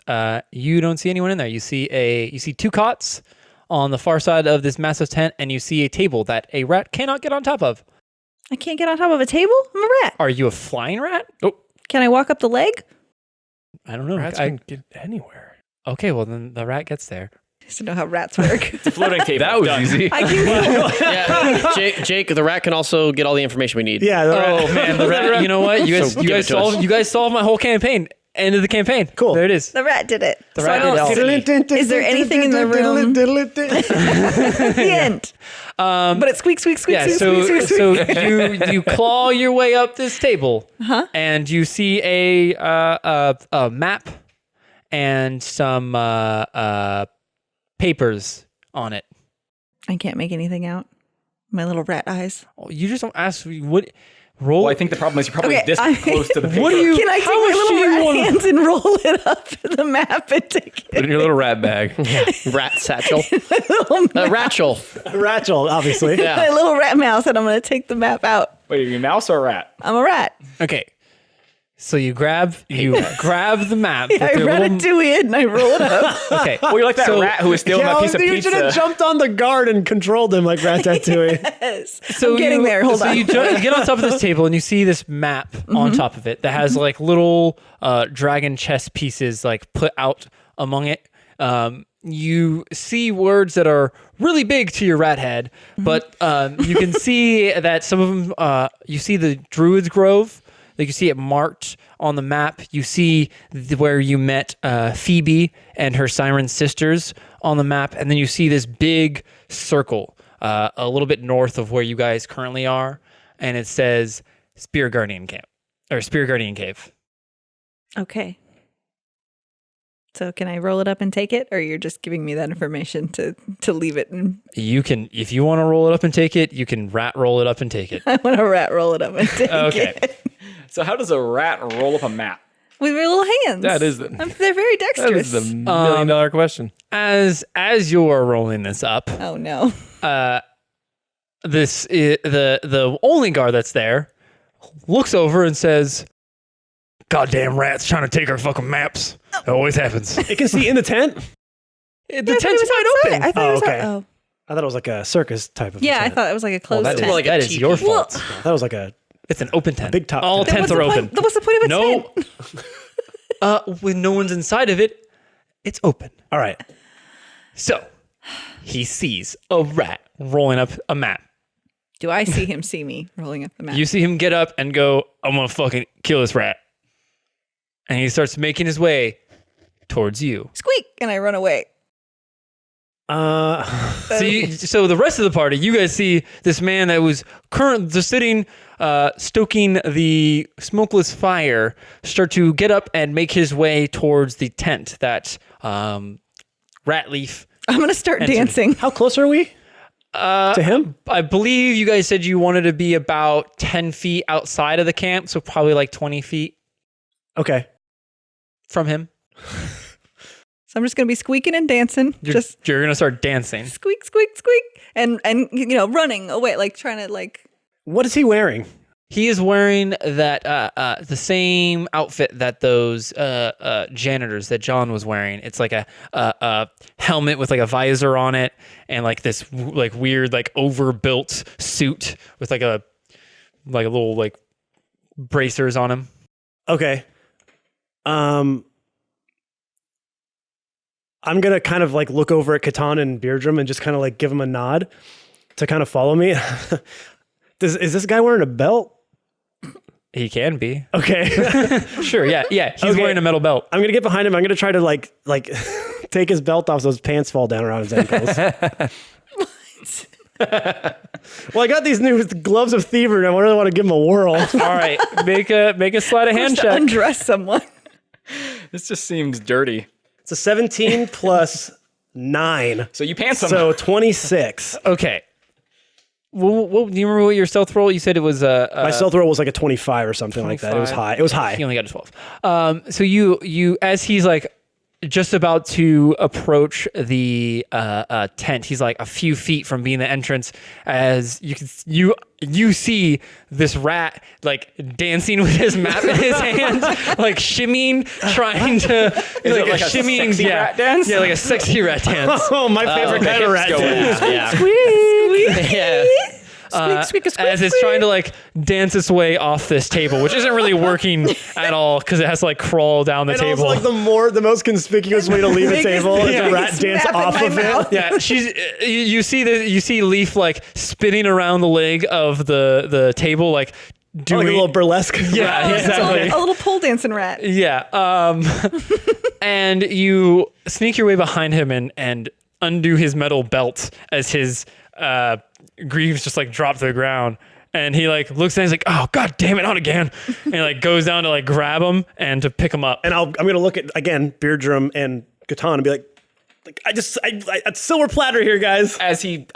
You don't see anyone in there. You see two cots on the far side of this massive tent, and you see a table that a rat cannot get on top of. I can't get on top of a table? I'm a rat. Are you a flying rat? Can I walk up the leg? I don't know. Rats can get anywhere. Okay, well then the rat gets there. I just don't know how rats work. It's a floating table. That was Done. easy. I can Yeah, Jake, the rat can also get all the information we need. Yeah. Oh man, the rat. You know what? You guys, So give it to us. you guys solved my whole campaign. End of the campaign. Cool. There it is. The rat did it. The rat did it. Is there anything in the room? The end. But it squeaks, squeaks, squeaks, Yeah, squeaks, squeaks, squeaks, squeaks. so you claw your way up this table, and you see a map and some papers on it. I can't make anything out. My little rat eyes. You just don't ask what roll. Well, I think the problem is you're probably Okay, this close to the paper. What do you? Can I take how my much do little you rat want? hands and roll it up the map and take Put it in your little rat bag. Rat satchel. little Ratchel. Rachel, obviously. Yeah. my little rat mouse and I'm going to take the map out. Wait, are you a mouse or a rat? I'm a rat. Okay, so you grab the map. with I your little- ratatouille it and I roll it up. Okay, Well, you're like that rat who was stealing that piece of you should have pizza. jumped on the guard and controlled him like Ratatouille. Yes. so I'm getting you, there. Hold so on. you get on top of this table and you see this map on top of it that has like little dragon chess pieces like put out among it. You see words that are really big to your rat head, but you can see that some of them. You see the Druid's Grove. Like you see it marked on the map. You see where you met Phoebe and her siren sisters on the map, and then you see this big circle a little bit north of where you guys currently are, and it says Spear Guardian Camp or Spear Guardian Cave. Okay. So can I roll it up and take it, or you're just giving me that information to leave it? And You can, if you want to roll it up and take it, you can rat roll it up and take it. I want to rat roll it up and take Okay. it. So how does a rat roll up a map? With my little hands. That is the- They're very That dexterous. is the $1 million question. As you're rolling this up, Oh no. the only guard that's there looks over and says, "Goddamn rats trying to take our fucking maps. It always happens." It can see in the tent. The I thought it tent's was wide outside. open. I thought it was okay. oh. I thought it was like a circus type of Yeah, I tent. thought it was like a closed That is, tent. more like a that is teepee. your fault. I thought it was like a It's an open tent. big top All tent. tents What's are the open. point- What's the point of a tent? No. When no one's inside of it, it's open. All right. So he sees a rat rolling up a map. Do I see him see me rolling up the map? You see him get up and go, "I'm gonna fucking kill this rat," and he starts making his way towards you. Squeak, and I run away. So the rest of the party, you guys see this man that was just sitting, stoking the smokeless fire, start to get up and make his way towards the tent that Ratleaf. I'm gonna start Enter. dancing. How close are we to him? I believe you guys said you wanted to be about 10 feet outside of the camp, so probably like 20 feet Okay. from him. So I'm just gonna be squeaking and dancing. You're gonna start dancing. Squeak, squeak, squeak, and running away, like trying to like. What is he wearing? He is wearing the same outfit that those janitors that John was wearing. It's like a helmet with like a visor on it, and like this like weird like overbuilt suit with like a little like bracers on him. Okay. I'm gonna kind of like look over at Catan and Beardrum and just kind of like give him a nod to kind of follow me. Is this guy wearing a belt? He can be. Okay. Sure. Yeah. He's Okay. wearing a metal belt. I'm gonna get behind him. I'm gonna try to like take his belt off so his pants fall down around his ankles. Well, I got these new gloves of thievery, and I really want to give him a whirl. All right. Make a sleight of hand To check. undress someone. This just seems dirty. It's a 17 plus 9, So you pants him. so 26. Okay. Well, do you remember what your stealth roll? You said it was My stealth roll was like a 25 or something like that. It was 25. high. It was high. He only got a 12. So you as he's like just about to approach the tent, he's like a few feet from being the entrance. As you see this rat like dancing with his map in his hand, like shimmying, trying to Is it like a shimmying, sexy rat dance? Yeah, like a sexy rat dance. Oh, my favorite kind of rat dance. Yeah. As it's trying to like dance its way off this table, which isn't really working at all because it has to like crawl down the And table. also, like the most conspicuous way to leave a table is a rat biggest dance map in off my of mouth. it. Yeah, you see Leaf like spinning around the leg of the table, like doing Like a little burlesque. yeah, It's exactly. a little pole dancing rat. Yeah. And you sneak your way behind him and undo his metal belt as his greaves just like drop to the ground. And he like looks and he's like, "Oh God damn it, not again!" And he like goes down to like grab him and to pick him up. And I'm gonna look at again Beardrum and Catan and be like a silver platter here, guys. As he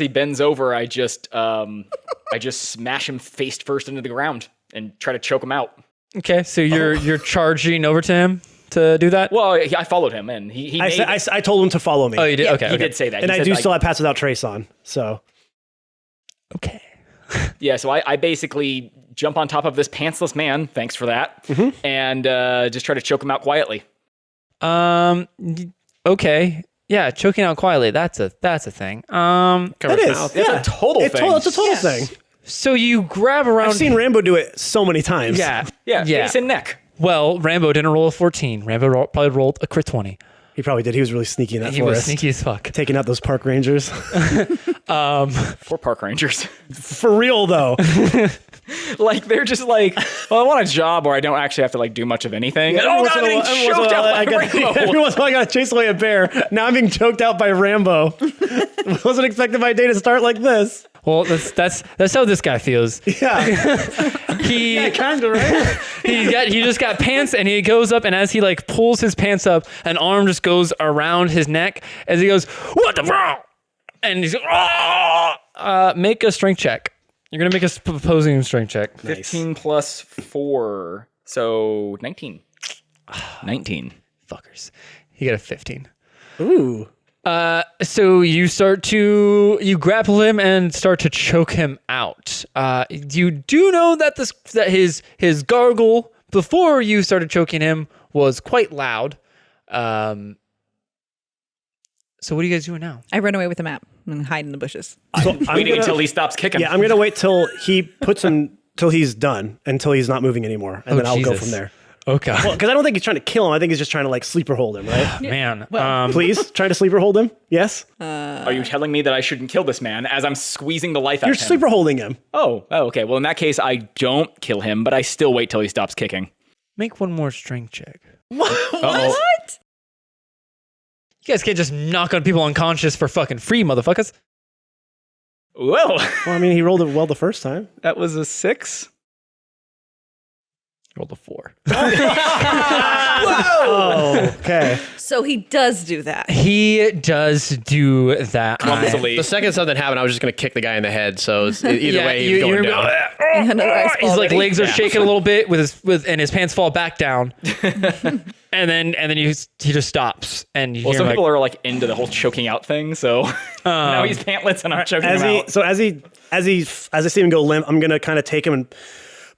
bends over, I just smash him face first into the ground and try to choke him out. Okay, so you're charging over to him to do that. Well, I followed him, and he I told him to follow me. Oh, you did. yeah, Okay, he okay. did say that. And He I said, do like, still have Pass Without Trace on. So Okay. Yeah, so I basically jump on top of this pantsless man. Thanks for that, and just try to choke him out quietly. Okay. Yeah, choking out quietly. That's a thing. that is. That's a total thing. It's a total thing. So you grab around. I've seen Rambo do it so many times. Yeah. Yeah, face and neck. Well, Rambo didn't roll a 14. Rambo probably rolled a crit 20. He probably did. He was really sneaky in that He was forest. sneaky as fuck. Taking out those park rangers. Poor park rangers. For real though. Like they're just like, well, I want a job where I don't actually have to like do much of anything. Every Oh once God, in a I'm while- getting choked out by Rambo. every once in a while I gotta chase away a bear. Now I'm being choked out by Rambo. Wasn't expecting my day to start like this. Well, that's how this guy feels. Yeah. He Kinda, right? he just got pants and he goes up, and as he like pulls his pants up, an arm just goes around his neck as he goes, "What the fuck?" And he's make a strength check. You're gonna make a opposing strength check. 15 plus 4, so 19. 19. Fuckers. He got a 15. Ooh. So you grapple him and start to choke him out. You do know that his gargle before you started choking him was quite loud. So what are you guys doing now? I run away with the map and hide in the bushes. So I'm Waiting gonna- until he stops kicking. Yeah, I'm gonna wait till he puts him till he's done, until he's not moving anymore, and then I'll go Jesus. from there. Okay. Well, because I don't think he's trying to kill him. I think he's just trying to like sleeper hold him, right? Man. Please, trying to sleeper hold him. Yes, Are you telling me that I shouldn't kill this man as I'm squeezing the life out you're of him? sleeper holding him. Oh, okay. Well, in that case, I don't kill him, but I still wait till he stops kicking. Make one more strength check. Uh-oh. You guys can't just knock on people unconscious for fucking free, motherfuckers. Well, Well, I mean, he rolled it well the first time. that was a 6. Rolled a 4. Oh, okay. So he does do that. He does do that. Clumsily. The second something happened, I was just going to kick the guy in the head. So either way, he was going down. Another ice ball His like ready. legs are shaking a little bit and his pants fall back down. And then he just stops, and you Well, hear some him people are like into the whole choking out thing, so now he's pantless and I'm choking him out. So as I see him go limp, I'm gonna kind of take him and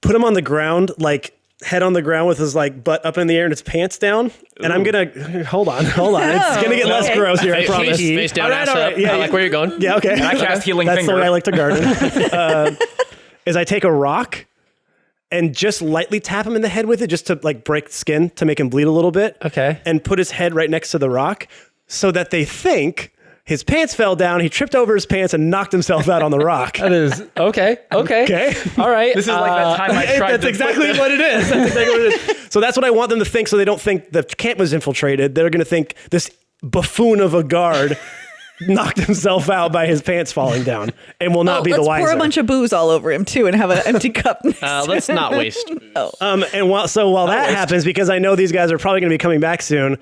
put him on the ground, like head on the ground with his like butt up in the air and his pants down. And I'm gonna hold on. It's gonna get less gross here. I promise. Face down, ass up. Yeah, I like where you're going. Yeah, okay. And I cast healing That's finger. the way I like to garden. Is I take a rock and just lightly tap him in the head with it, just to like break skin, to make him bleed a little bit. Okay. And put his head right next to the rock so that they think his pants fell down, he tripped over his pants and knocked himself out on the rock. That is okay. Okay. All right. This is like that time I tried That's to exactly what it is. That's exactly what it is. So that's what I want them to think, so they don't think the camp was infiltrated. They're going to think this buffoon of a guard knocked himself out by his pants falling down and will not be the let's wiser. pour a bunch of booze all over him too and have an empty cup next to Let's him. not waste. And while that happens, because I know these guys are probably going to be coming back soon,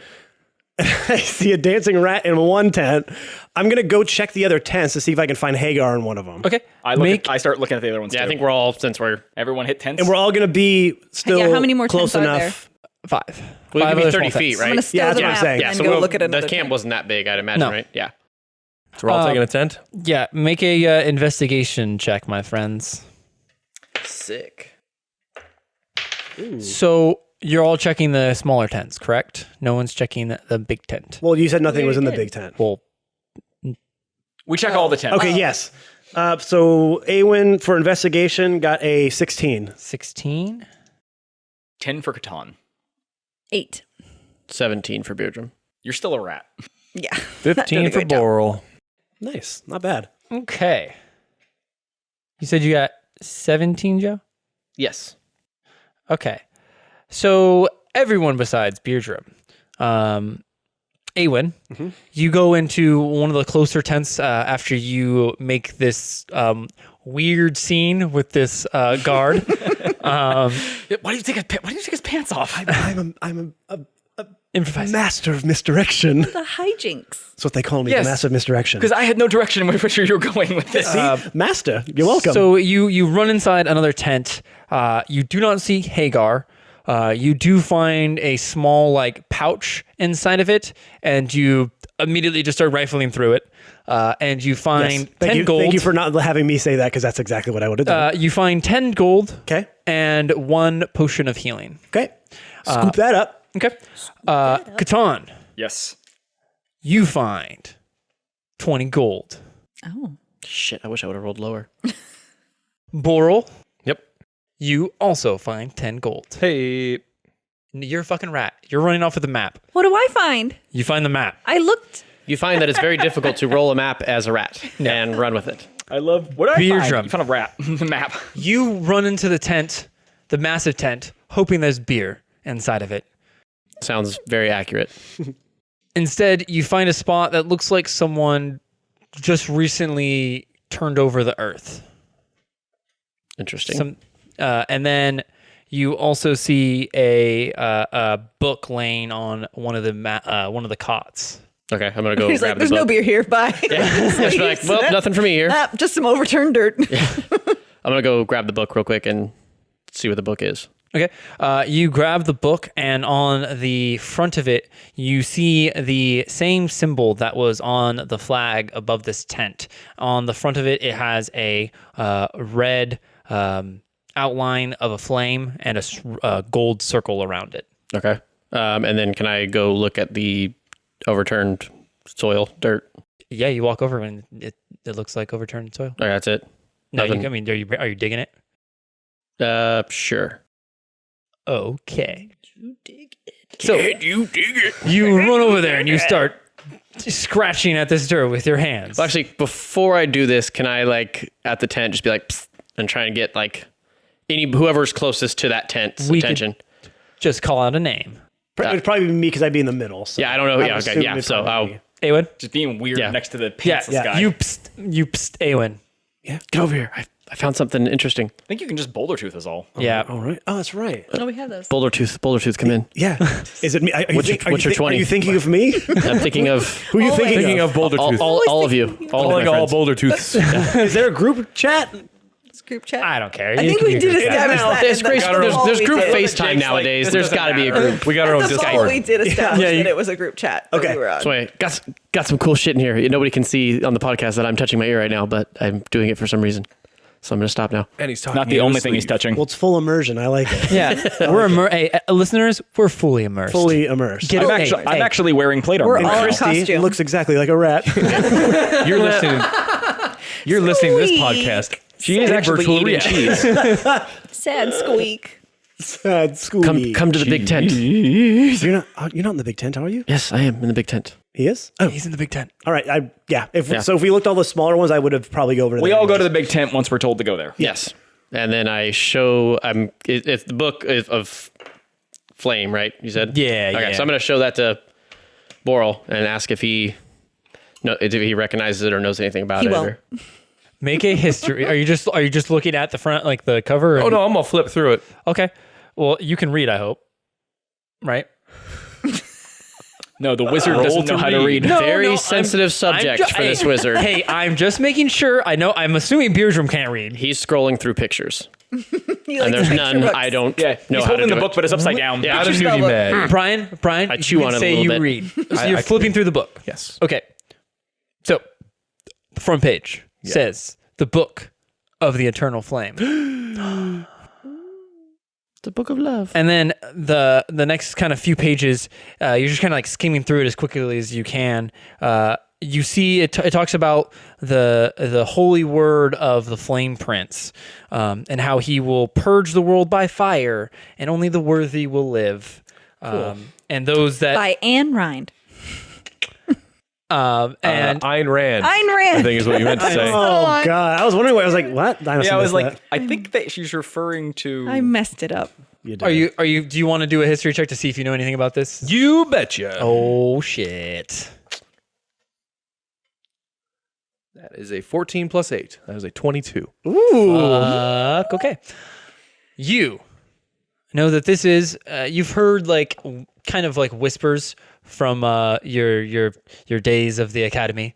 I see a dancing rat in one tent. I'm going to go check the other tents to see if I can find Hagar in one of them. Okay. I start looking at the other ones Yeah, too. I think we're all, since we're, Everyone hit tents. And we're all going to be still how many more close tents are enough. 5. we could Five be other 30 small feet, tents. right? I'm going to steal Yeah, the that's what I'm map saying. and so go look at another the camp tent. wasn't that big, I'd imagine, No. right? Yeah. So we're all taking a tent. Yeah. Make a investigation check, my friends. Sick. So you're all checking the smaller tents, correct? No one's checking the big tent. Well, you said nothing was in the big tent. Well, we check all the tents. Okay, yes. So Awen for investigation got a 16. 16. 10 for Catan. 8. 17 for Beardrum. You're still a rat. Yeah. 15 for Boral. Nice, not bad. Okay. You said you got 17, Joe? Yes. Okay. So everyone besides Beardrum, Awen, you go into one of the closer tents after you make this weird scene with this guard. Why do you take his pants off? I'm a Improvise. master of misdirection. The hijinks. That's what they call me, Yes. the master of misdirection. Because I had no direction in which you were going with this. Master, you're welcome. So you run inside another tent. You do not see Hagar. You do find a small like pouch inside of it, and you immediately just start rifling through it. And you find 10 gold. Thank you for not having me say that, because that's exactly what I would have done. You find 10 gold. Okay. And 1 potion of healing. Okay. Scoop that up. Okay. Catan, Yes. you find 20 gold. Oh. Shit, I wish I would have rolled lower. Boral, Yep. you also find 10 gold. Hey. You're a fucking rat. You're running off with the map. What do I find? You find the map. I looked. You find that it's very difficult to roll a map as a rat and run with it. I love what I Beer find. drum. You found a rat. The map. You run into the tent, the massive tent, hoping there's beer inside of it. Sounds very accurate. Instead, you find a spot that looks like someone just recently turned over the earth. Interesting. And then you also see a book laying on one of the cots. Okay, I'm gonna go He's grab like, there's the no book. beer here. Bye. Just be like, well, nothing for me here. Ah, just some overturned dirt. I'm gonna go grab the book real quick and see what the book is. Okay. You grab the book, and on the front of it, you see the same symbol that was on the flag above this tent. On the front of it, it has a red outline of a flame and a gold circle around it. Okay. And then can I go look at the overturned soil, dirt? Yeah, you walk over and it looks like overturned soil. Okay, that's it. No, Nothing. are you digging it? Sure. Okay. So you dig it? You run over there and you start scratching at this dirt with your hands. Well, actually, before I do this, can I like at the tent just be like, psst, and try and get like whoever's closest to that tent's attention? Just call out a name. It'd probably be me, because I'd be in the middle. So Yeah, I don't know. I'm Yeah, okay, assuming yeah. it'd So probably be me. Awen? Just being weird Yeah. next to the Yeah, pantsless guy. you psst, Awen. get over here. I found something interesting. I think you can just boulder tooth us all. Yeah. All right. Oh, that's right. No, we have those. Boulder tooth, come in. Yeah. Is it me? Are you What's your- think- are you what's your think- 20? Are you thinking of me? I'm thinking of Who are you thinking of? Boulder Tooth. all of you. All of Calling my all friends. Boulder Tooths. Is there a group chat? Group chat. I don't care. I think we did establish that. There's, in the call there's we group did. FaceTime nowadays. There's got to be a group. We got our own The call Discord. we did establish Yeah, that it was a group chat. that Okay. we were on. So wait, got some cool shit in here. Nobody can see on the podcast that I'm touching my ear right now, but I'm doing it for some reason. So I'm going to stop now. And he's talking Not the in only his thing he's sleeve. touching. Well, it's full immersion. I like it. Yeah, we're hey, listeners, we're fully immersed. Fully immersed. Get I'm, it? actually, Hey, I'm hey. actually wearing plate armor. We're all in Christy costume. looks exactly like a rat. You're listening. You're listening to this Sweet. podcast. She is actually virtual eating reality. cheese. Sad squeak. Sad squeaky. Come to the big tent. You're not in the big tent, are you? Yes, I am in the big tent. He is. Oh, He's in the Big Tent. all right. Yeah. So if we looked at all the smaller ones, I would have probably go over to. We there all go to anyways. the big tent once we're told to go there. Yes. And then I show, it's the book of flame, right? You said? Yeah, Okay, yeah. so I'm going to show that to Boral and ask if he recognizes it or knows anything about He it. won't. Or, Make a history. Are you just looking at the front, like the cover? Oh no, I'm gonna flip through it. Okay. Well, you can read. I hope. Right. No, the wizard doesn't know how to read. very sensitive subject for this wizard. Hey, I'm just making sure. I know. I'm assuming Beardrum can't read. He's scrolling through pictures. He And likes there's picture none books. I don't Yeah, know he's how to holding do the book, it. but it's upside down. Yeah. How did you spell be book. mad? Brian, I you chew can on it a say little you bit. read. So I you're can flipping through the book. Yes. Okay. So, the front page says the book of the eternal flame. The book of love. And then the next kind of few pages, you're just kind of like skimming through it as quickly as you can. You see it talks about the holy word of the flame prince, and how he will purge the world by fire, and only the worthy will live. And those that By Anne Rind. and Ayn Rand. Ayn Rand. I think is what you meant to say. Oh God! I was wondering what I was like. What? Yeah, I was like, I think that she's referring to. I messed it up. are you do you want to do a history check to see if you know anything about this? You betcha. Oh shit. That is a 14 plus 8. That is a 22. Okay. You know that this is you've heard like kind of like whispers from your days of the academy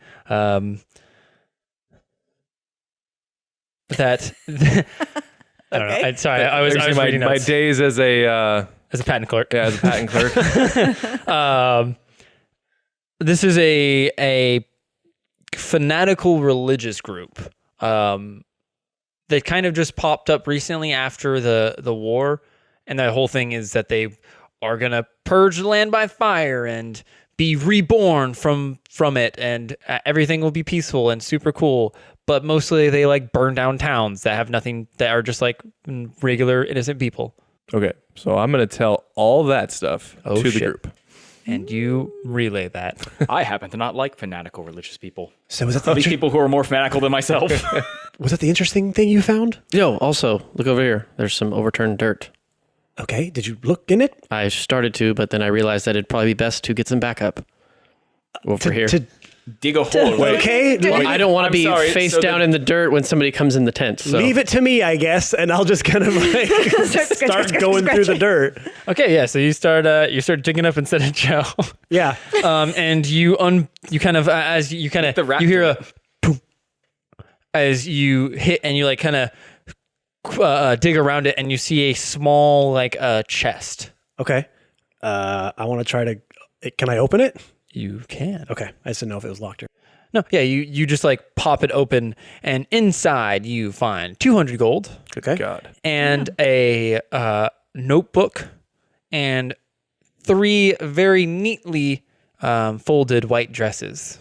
that I don't know. Okay. Sorry, I was reading my notes days as a as a patent clerk. as a patent clerk. This is a fanatical religious group that kind of just popped up recently after the war, and the whole thing is that they are gonna purge the land by fire and be reborn from it, and everything will be peaceful and super cool. But mostly they like burn down towns that have nothing, that are just like regular innocent people. Okay, so I'm gonna tell all that stuff Oh, to the shit. group. And you relay that. I happen to not like fanatical religious people. So was that These people who are more fanatical than myself. was that the interesting thing you found? Yo, also, look over here. There's some overturned dirt. Okay. Did you look in it? I started to, but then I realized that it'd probably be best to get some backup over here. Dig a hole. Okay. I don't want to I'm be sorry, face so down in the dirt when somebody comes in the tent. So. Leave it to me, I guess, and I'll just kind of like start going through the dirt. Okay, yeah. So you start digging up instead of Joe, Yeah. and you kind of as you kind the of rat you hear do a boom as you hit, and you like kind of dig around it, and you see a small like chest. Okay. I want to try to. Can I open it? You can. Okay. I just didn't know if it was locked or. No, yeah. You just like pop it open, and inside you find 200 gold Okay. God. and a notebook and 3 very neatly folded white dresses.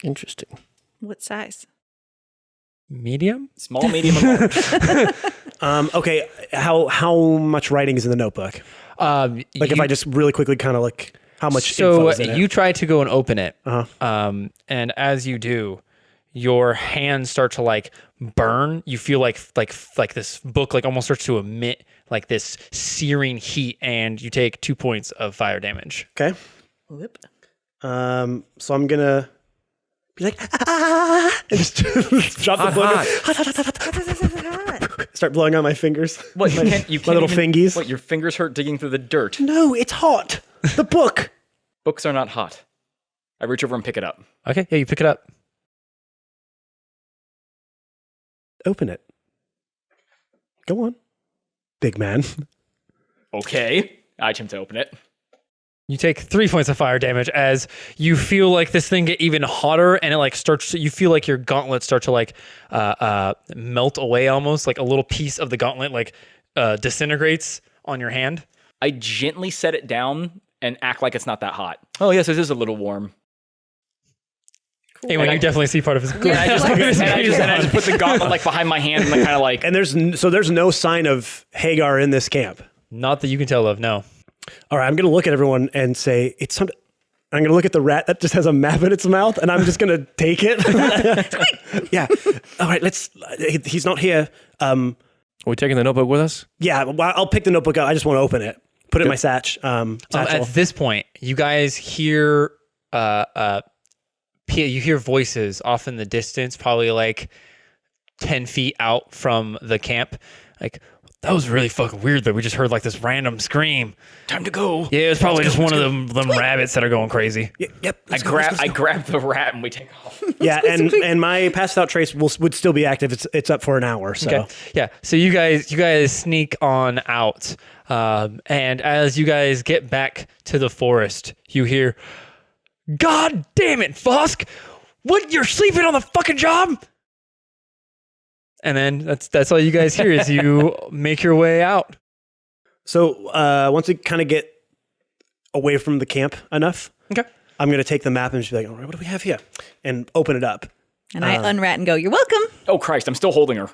Interesting. What size? Medium? Small, medium, and large. Okay. How much writing is in the notebook? Like if I just really quickly kind of like how much info So is in it? you try to go and open it, Uh-huh. and as you do, your hands start to like burn. You feel like this book like almost starts to emit like this searing heat, and you take 2 points of fire damage. Okay. Whoop. So I'm gonna be like, and just drop the book. Start blowing on my fingers. What, you can't my little even- fingies. What, your fingers hurt digging through the dirt? No, it's hot. The book. Books are not hot. I reach over and pick it up. Okay, yeah, you pick it up. open it. Go on, big man. Okay. I attempt to open it. You take 3 points of fire damage as you feel like this thing get even hotter, and it like starts to, you feel like your gauntlet start to like melt away, almost like a little piece of the gauntlet like disintegrates on your hand. I gently set it down and act like it's not that hot. Oh, yes, it is a little warm. Hey, when you definitely see part of his. And I just put the gauntlet like behind my hand and like, kind of like. And there's no sign of Hagar in this camp. Not that you can tell of, no. All right, I'm going to look at everyone and say, I'm going to look at the rat that just has a map in its mouth, and I'm just going to take it. Yeah. All right, he's not here. Are we taking the notebook with us? Yeah, well, I'll pick the notebook up. I just want to open it. Put it in my satchel. At this point, you guys hear you hear voices off in the distance, probably like 10 feet out from the camp. Like, that was really fucking weird that we just heard like this random scream. Time to go. Yeah, it's probably just one of them rabbits that are going crazy. Yep. I grab the rat and we take off. Yeah, and my passed out trace would still be active. It's up for an hour. So Okay. Yeah. So you guys sneak on out, and as you guys get back to the forest, you hear, "God damn it, Fosk! What? You're sleeping on the fucking job?" And then that's all you guys hear is you make your way out. So once we kind of get away from the camp enough, Okay. I'm going to take the map and just be like, all right, what do we have here? And open it up. And I unrat and go, "You're welcome." Oh, Christ, I'm still holding her.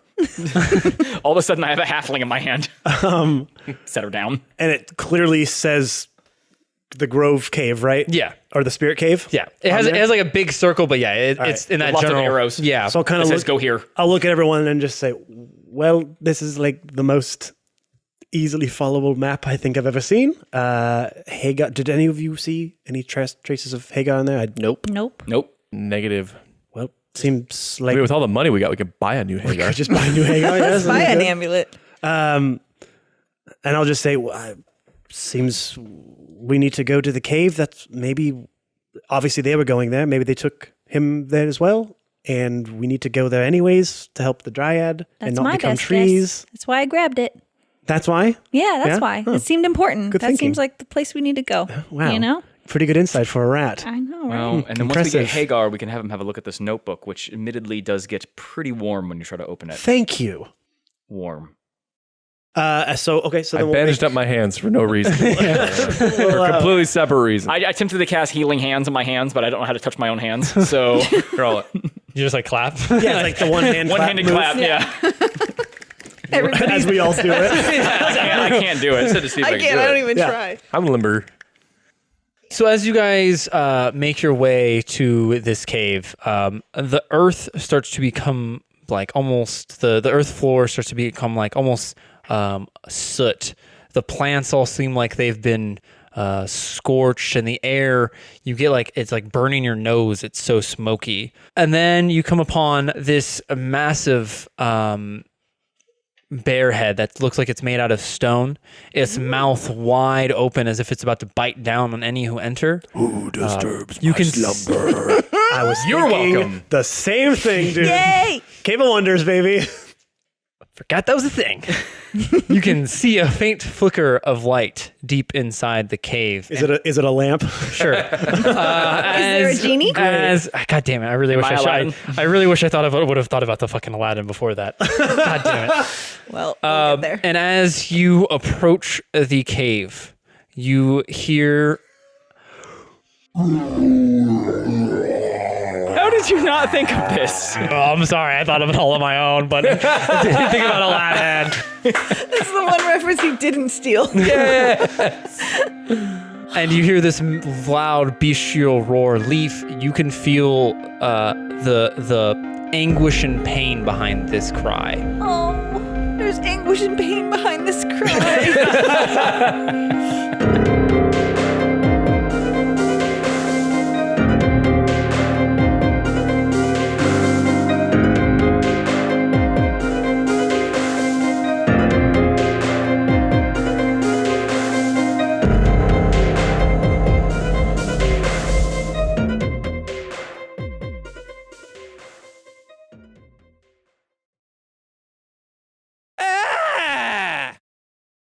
All of a sudden, I have a halfling in my hand. Set her down. And it clearly says the Grove Cave, right? Yeah. Or the Spirit Cave? Yeah. It has like a big circle, but yeah, it's in that Lots of general arrows. Yeah. So I'll kind It of says go here. I'll look at everyone and just say, well, this is like the most easily followable map I think I've ever seen. Hagar, did any of you see any traces of Hagar in there? Nope. Nope. Negative. Well, seems like Maybe with all the money we got, we could buy a new Hagar. just buy a new Hagar. Yes, Buy an amulet. and I'll just say, seems we need to go to the cave. That's maybe, obviously they were going there. Maybe they took him there as well. And we need to go there anyways to help the dryad and That's not my become best trees. guess. That's why I grabbed it. That's why? Yeah, that's Yeah? why. Huh. It seemed important. Good That thinking. seems like the place we need to go. Wow. You know? Pretty good insight for a rat. I know, right? Well, and then once we get Impressive. Hagar, we can have him have a look at this notebook, which admittedly does get pretty warm when you try to open it. Thank you. Warm. So I then bandaged up my hands for no reason. For completely separate reason. I attempted to cast healing hands on my hands, but I don't know how to touch my own hands. So Roll it. You just like clap. Yeah, it's like the one-hand one-handed clap. Yeah. as we all do it. I can't do it. To see if I can do I don't it. even Yeah. try. I'm limber. So as you guys make your way to this cave, the earth starts to become like almost the earth floor starts to become like almost soot. The plants all seem like they've been scorched, and the air you get like it's like burning your nose. It's so smoky. And then you come upon this massive bear head that looks like it's made out of stone. Its mouth wide open as if it's about to bite down on any who enter. Who disturbs You my can slumber? I was You're thinking welcome. the same thing, dude. Yay! Cave of Wonders, baby. Forgot that was a thing. You can see a faint flicker of light deep inside the cave. Is it a lamp? Sure. Is there a genie? God damn it! I really wish I Aladdin? I really wish I would have thought about the fucking Aladdin before that. God damn it! Well, we'll get there. And as you approach the cave, you hear. How did you not think of this? Oh, I'm sorry. I thought of it all on my own, but I didn't think about Aladdin. This is the one reference he didn't steal. And you hear this loud bestial roar. Leaf, you can feel the anguish and pain behind this cry. Oh, there's anguish and pain behind this cry.